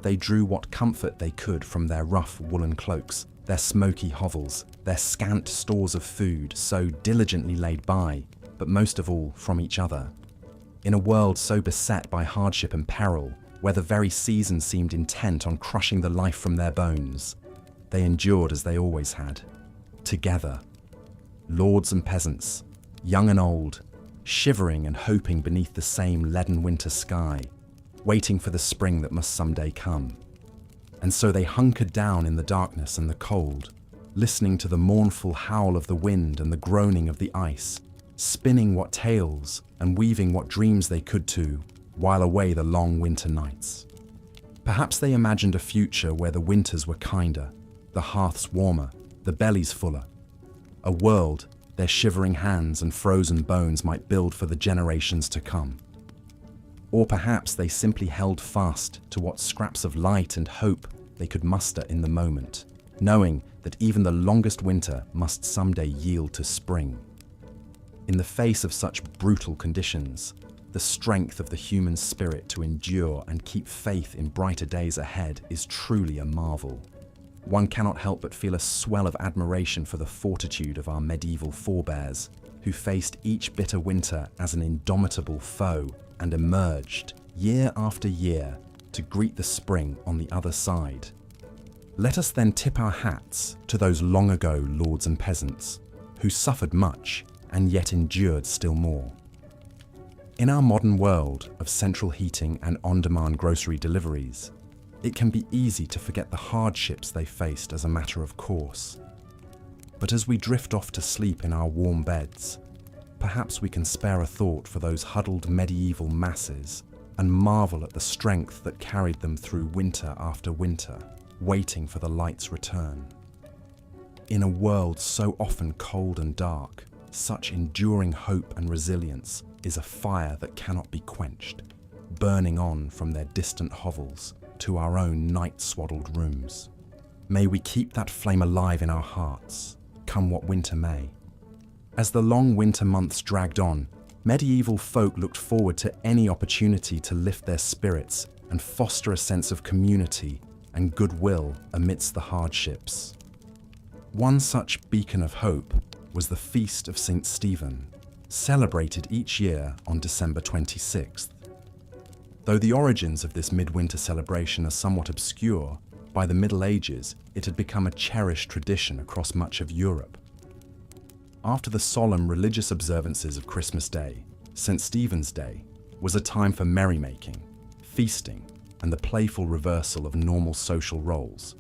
They drew what comfort they could from their rough woolen cloaks, their smoky hovels, their scant stores of food so diligently laid by, but most of all from each other. In a world so beset by hardship and peril, where the very season seemed intent on crushing the life from their bones, they endured as they always had, together. Lords and peasants, young and old, shivering and hoping beneath the same leaden winter sky, waiting for the spring that must someday come. And so they hunkered down in the darkness and the cold, listening to the mournful howl of the wind and the groaning of the ice, spinning what tales and weaving what dreams they could to, while away the long winter nights. Perhaps they imagined a future where the winters were kinder, the hearths warmer, the bellies fuller. A world their shivering hands and frozen bones might build for the generations to come. Or perhaps they simply held fast to what scraps of light and hope they could muster in the moment, knowing that even the longest winter must someday yield to spring. In the face of such brutal conditions, the strength of the human spirit to endure and keep faith in brighter days ahead is truly a marvel. One cannot help but feel a swell of admiration for the fortitude of our medieval forebears, who faced each bitter winter as an indomitable foe and emerged, year after year, to greet the spring on the other side. Let us then tip our hats to those long ago lords and peasants, who suffered much and yet endured still more. In our modern world of central heating and on-demand grocery deliveries, it can be easy to forget the hardships they faced as a matter of course. But as we drift off to sleep in our warm beds, perhaps we can spare a thought for those huddled medieval masses and marvel at the strength that carried them through winter after winter, waiting for the light's return. In a world so often cold and dark, such enduring hope and resilience is a fire that cannot be quenched, burning on from their distant hovels to our own night-swaddled rooms. May we keep that flame alive in our hearts, come what winter may. As the long winter months dragged on, medieval folk looked forward to any opportunity to lift their spirits and foster a sense of community and goodwill amidst the hardships. One such beacon of hope was the Feast of St. Stephen, celebrated each year on December 26th. Though the origins of this midwinter celebration are somewhat obscure, by the Middle Ages it had become a cherished tradition across much of Europe. After the solemn religious observances of Christmas Day, St. Stephen's Day was a time for merrymaking, feasting, and the playful reversal of normal social roles.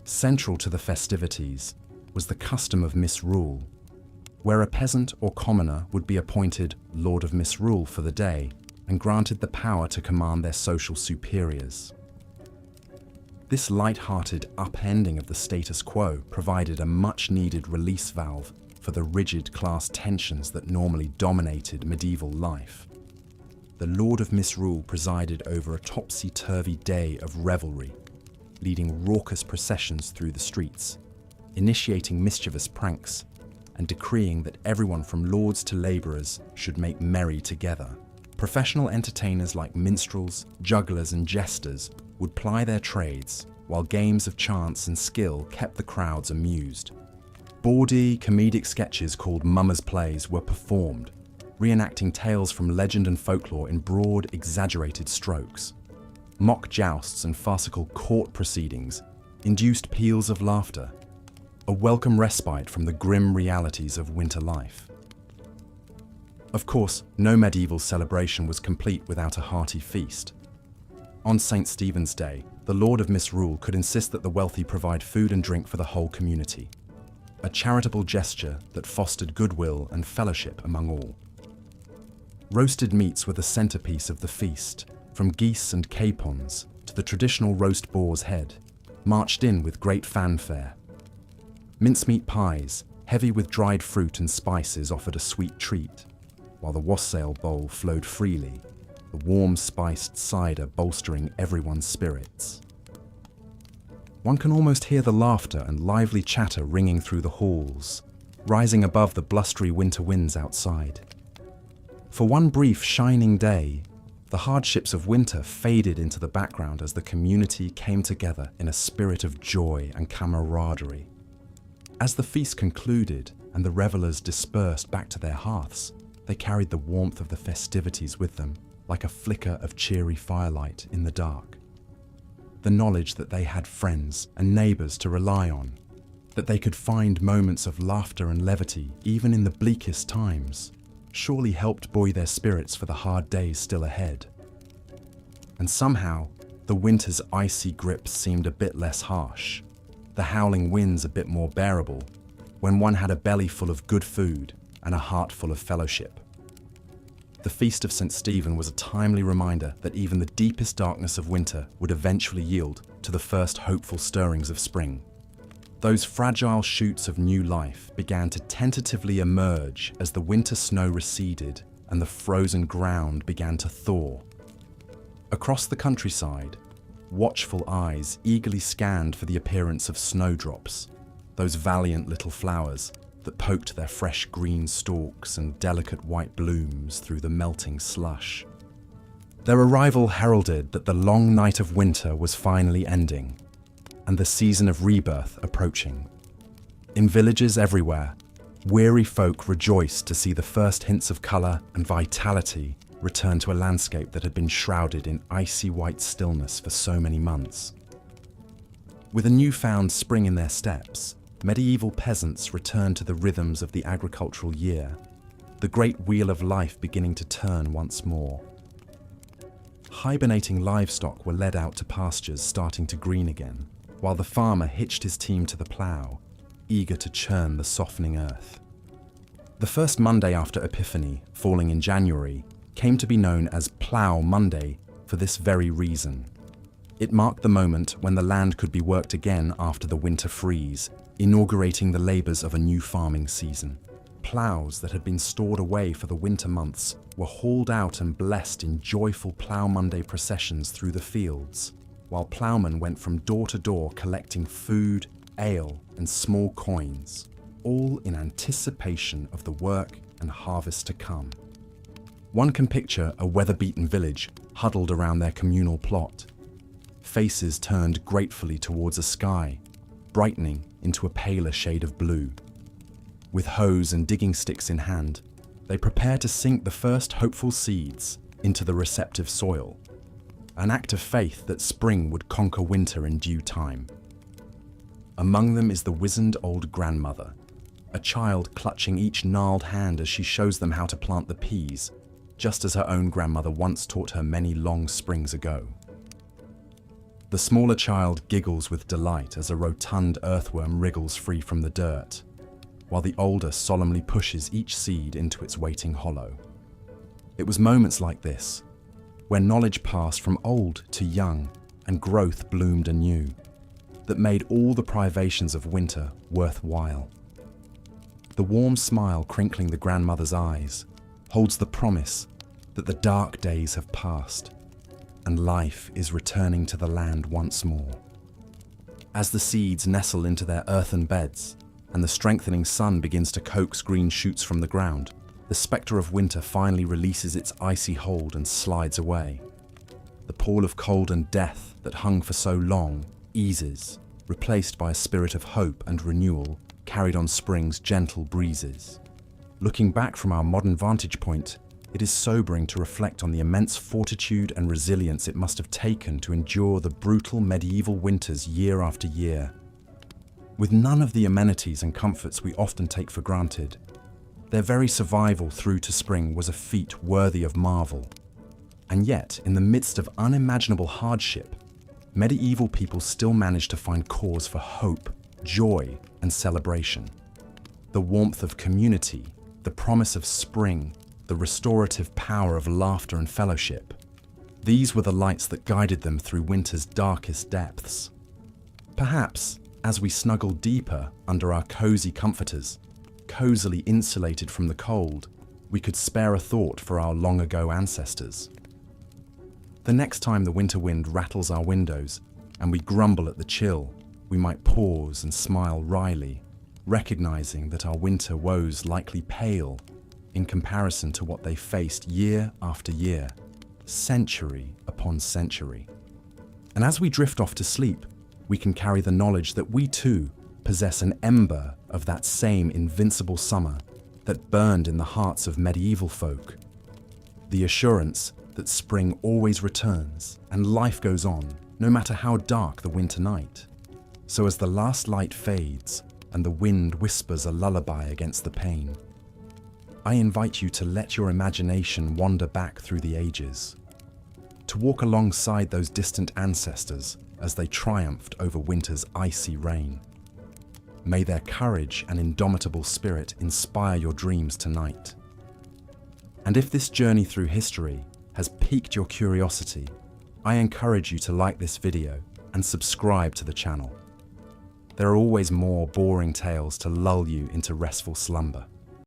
Central to the festivities was the custom of misrule, where a peasant or commoner would be appointed Lord of Misrule for the day and granted the power to command their social superiors. This light-hearted upending of the status quo provided a much-needed release valve for the rigid class tensions that normally dominated medieval life. The Lord of Misrule presided over a topsy-turvy day of revelry, leading raucous processions through the streets, initiating mischievous pranks, and decreeing that everyone from lords to labourers should make merry together. Professional entertainers like minstrels, jugglers and jesters would ply their trades, while games of chance and skill kept the crowds amused. Bawdy, comedic sketches called mummers' plays were performed, reenacting tales from legend and folklore in broad, exaggerated strokes. Mock jousts and farcical court proceedings induced peals of laughter, a welcome respite from the grim realities of winter life. Of course, no medieval celebration was complete without a hearty feast. On St. Stephen's Day, the Lord of Misrule could insist that the wealthy provide food and drink for the whole community, a charitable gesture that fostered goodwill and fellowship among all. Roasted meats were the centerpiece of the feast, from geese and capons to the traditional roast boar's head, marched in with great fanfare. Mincemeat pies, heavy with dried fruit and spices, offered a sweet treat, while the wassail bowl flowed freely, the warm spiced cider bolstering everyone's spirits. One can almost hear the laughter and lively chatter ringing through the halls, rising above the blustery winter winds outside. For one brief shining day, the hardships of winter faded into the background as the community came together in a spirit of joy and camaraderie. As the feast concluded and the revelers dispersed back to their hearths, they carried the warmth of the festivities with them, like a flicker of cheery firelight in the dark. The knowledge that they had friends and neighbours to rely on, that they could find moments of laughter and levity even in the bleakest times, surely helped buoy their spirits for the hard days still ahead. And somehow, the winter's icy grip seemed a bit less harsh, the howling winds a bit more bearable, when one had a belly full of good food and a heart full of fellowship. The Feast of St. Stephen was a timely reminder that even the deepest darkness of winter would eventually yield to the first hopeful stirrings of spring. Those fragile shoots of new life began to tentatively emerge as the winter snow receded and the frozen ground began to thaw. Across the countryside, watchful eyes eagerly scanned for the appearance of snowdrops, those valiant little flowers that poked their fresh green stalks and delicate white blooms through the melting slush. Their arrival heralded that the long night of winter was finally ending, and the season of rebirth approaching. In villages everywhere, weary folk rejoiced to see the first hints of colour and vitality return to a landscape that had been shrouded in icy white stillness for so many months. With a newfound spring in their steps, medieval peasants returned to the rhythms of the agricultural year, the great wheel of life beginning to turn once more. Hibernating livestock were led out to pastures starting to green again, while the farmer hitched his team to the plough, eager to churn the softening earth. The first Monday after Epiphany, falling in January, came to be known as Plough Monday for this very reason. It marked the moment when the land could be worked again after the winter freeze, inaugurating the labours of a new farming season. Ploughs that had been stored away for the winter months were hauled out and blessed in joyful Plough Monday processions through the fields, while ploughmen went from door to door collecting food, ale, and small coins, all in anticipation of the work and harvest to come. One can picture a weather-beaten village huddled around their communal plot, faces turned gratefully towards a sky, brightening into a paler shade of blue. With hoes and digging sticks in hand, they prepare to sink the first hopeful seeds into the receptive soil, an act of faith that spring would conquer winter in due time. Among them is the wizened old grandmother, a child clutching each gnarled hand as she shows them how to plant the peas, just as her own grandmother once taught her many long springs ago. The smaller child giggles with delight as a rotund earthworm wriggles free from the dirt, while the older solemnly pushes each seed into its waiting hollow. It was moments like this, where knowledge passed from old to young and growth bloomed anew, that made all the privations of winter worthwhile. The warm smile crinkling the grandmother's eyes holds the promise that the dark days have passed and life is returning to the land once more. As the seeds nestle into their earthen beds and the strengthening sun begins to coax green shoots from the ground, the spectre of winter finally releases its icy hold and slides away. The pall of cold and death that hung for so long eases, replaced by a spirit of hope and renewal carried on spring's gentle breezes. Looking back from our modern vantage point, it is sobering to reflect on the immense fortitude and resilience it must have taken to endure the brutal medieval winters year after year. With none of the amenities and comforts we often take for granted, their very survival through to spring was a feat worthy of marvel. And yet, in the midst of unimaginable hardship, medieval people still managed to find cause for hope, joy, and celebration. The warmth of community, the promise of spring, the restorative power of laughter and fellowship. These were the lights that guided them through winter's darkest depths. Perhaps, as we snuggle deeper under our cozy comforters, cozily insulated from the cold, we could spare a thought for our long-ago ancestors. The next time the winter wind rattles our windows and we grumble at the chill, we might pause and smile wryly, recognizing that our winter woes likely pale in comparison to what they faced year after year, century upon century. And as we drift off to sleep, we can carry the knowledge that we too possess an ember of that same invincible summer that burned in the hearts of medieval folk. The assurance that spring always returns and life goes on, no matter how dark the winter night. So as the last light fades and the wind whispers a lullaby against the pane, I invite you to let your imagination wander back through the ages, to walk alongside those distant ancestors as they triumphed over winter's icy reign. May their courage and indomitable spirit inspire your dreams tonight. And if this journey through history has piqued your curiosity, I encourage you to like this video and subscribe to the channel. There are always more boring tales to lull you into restful slumber.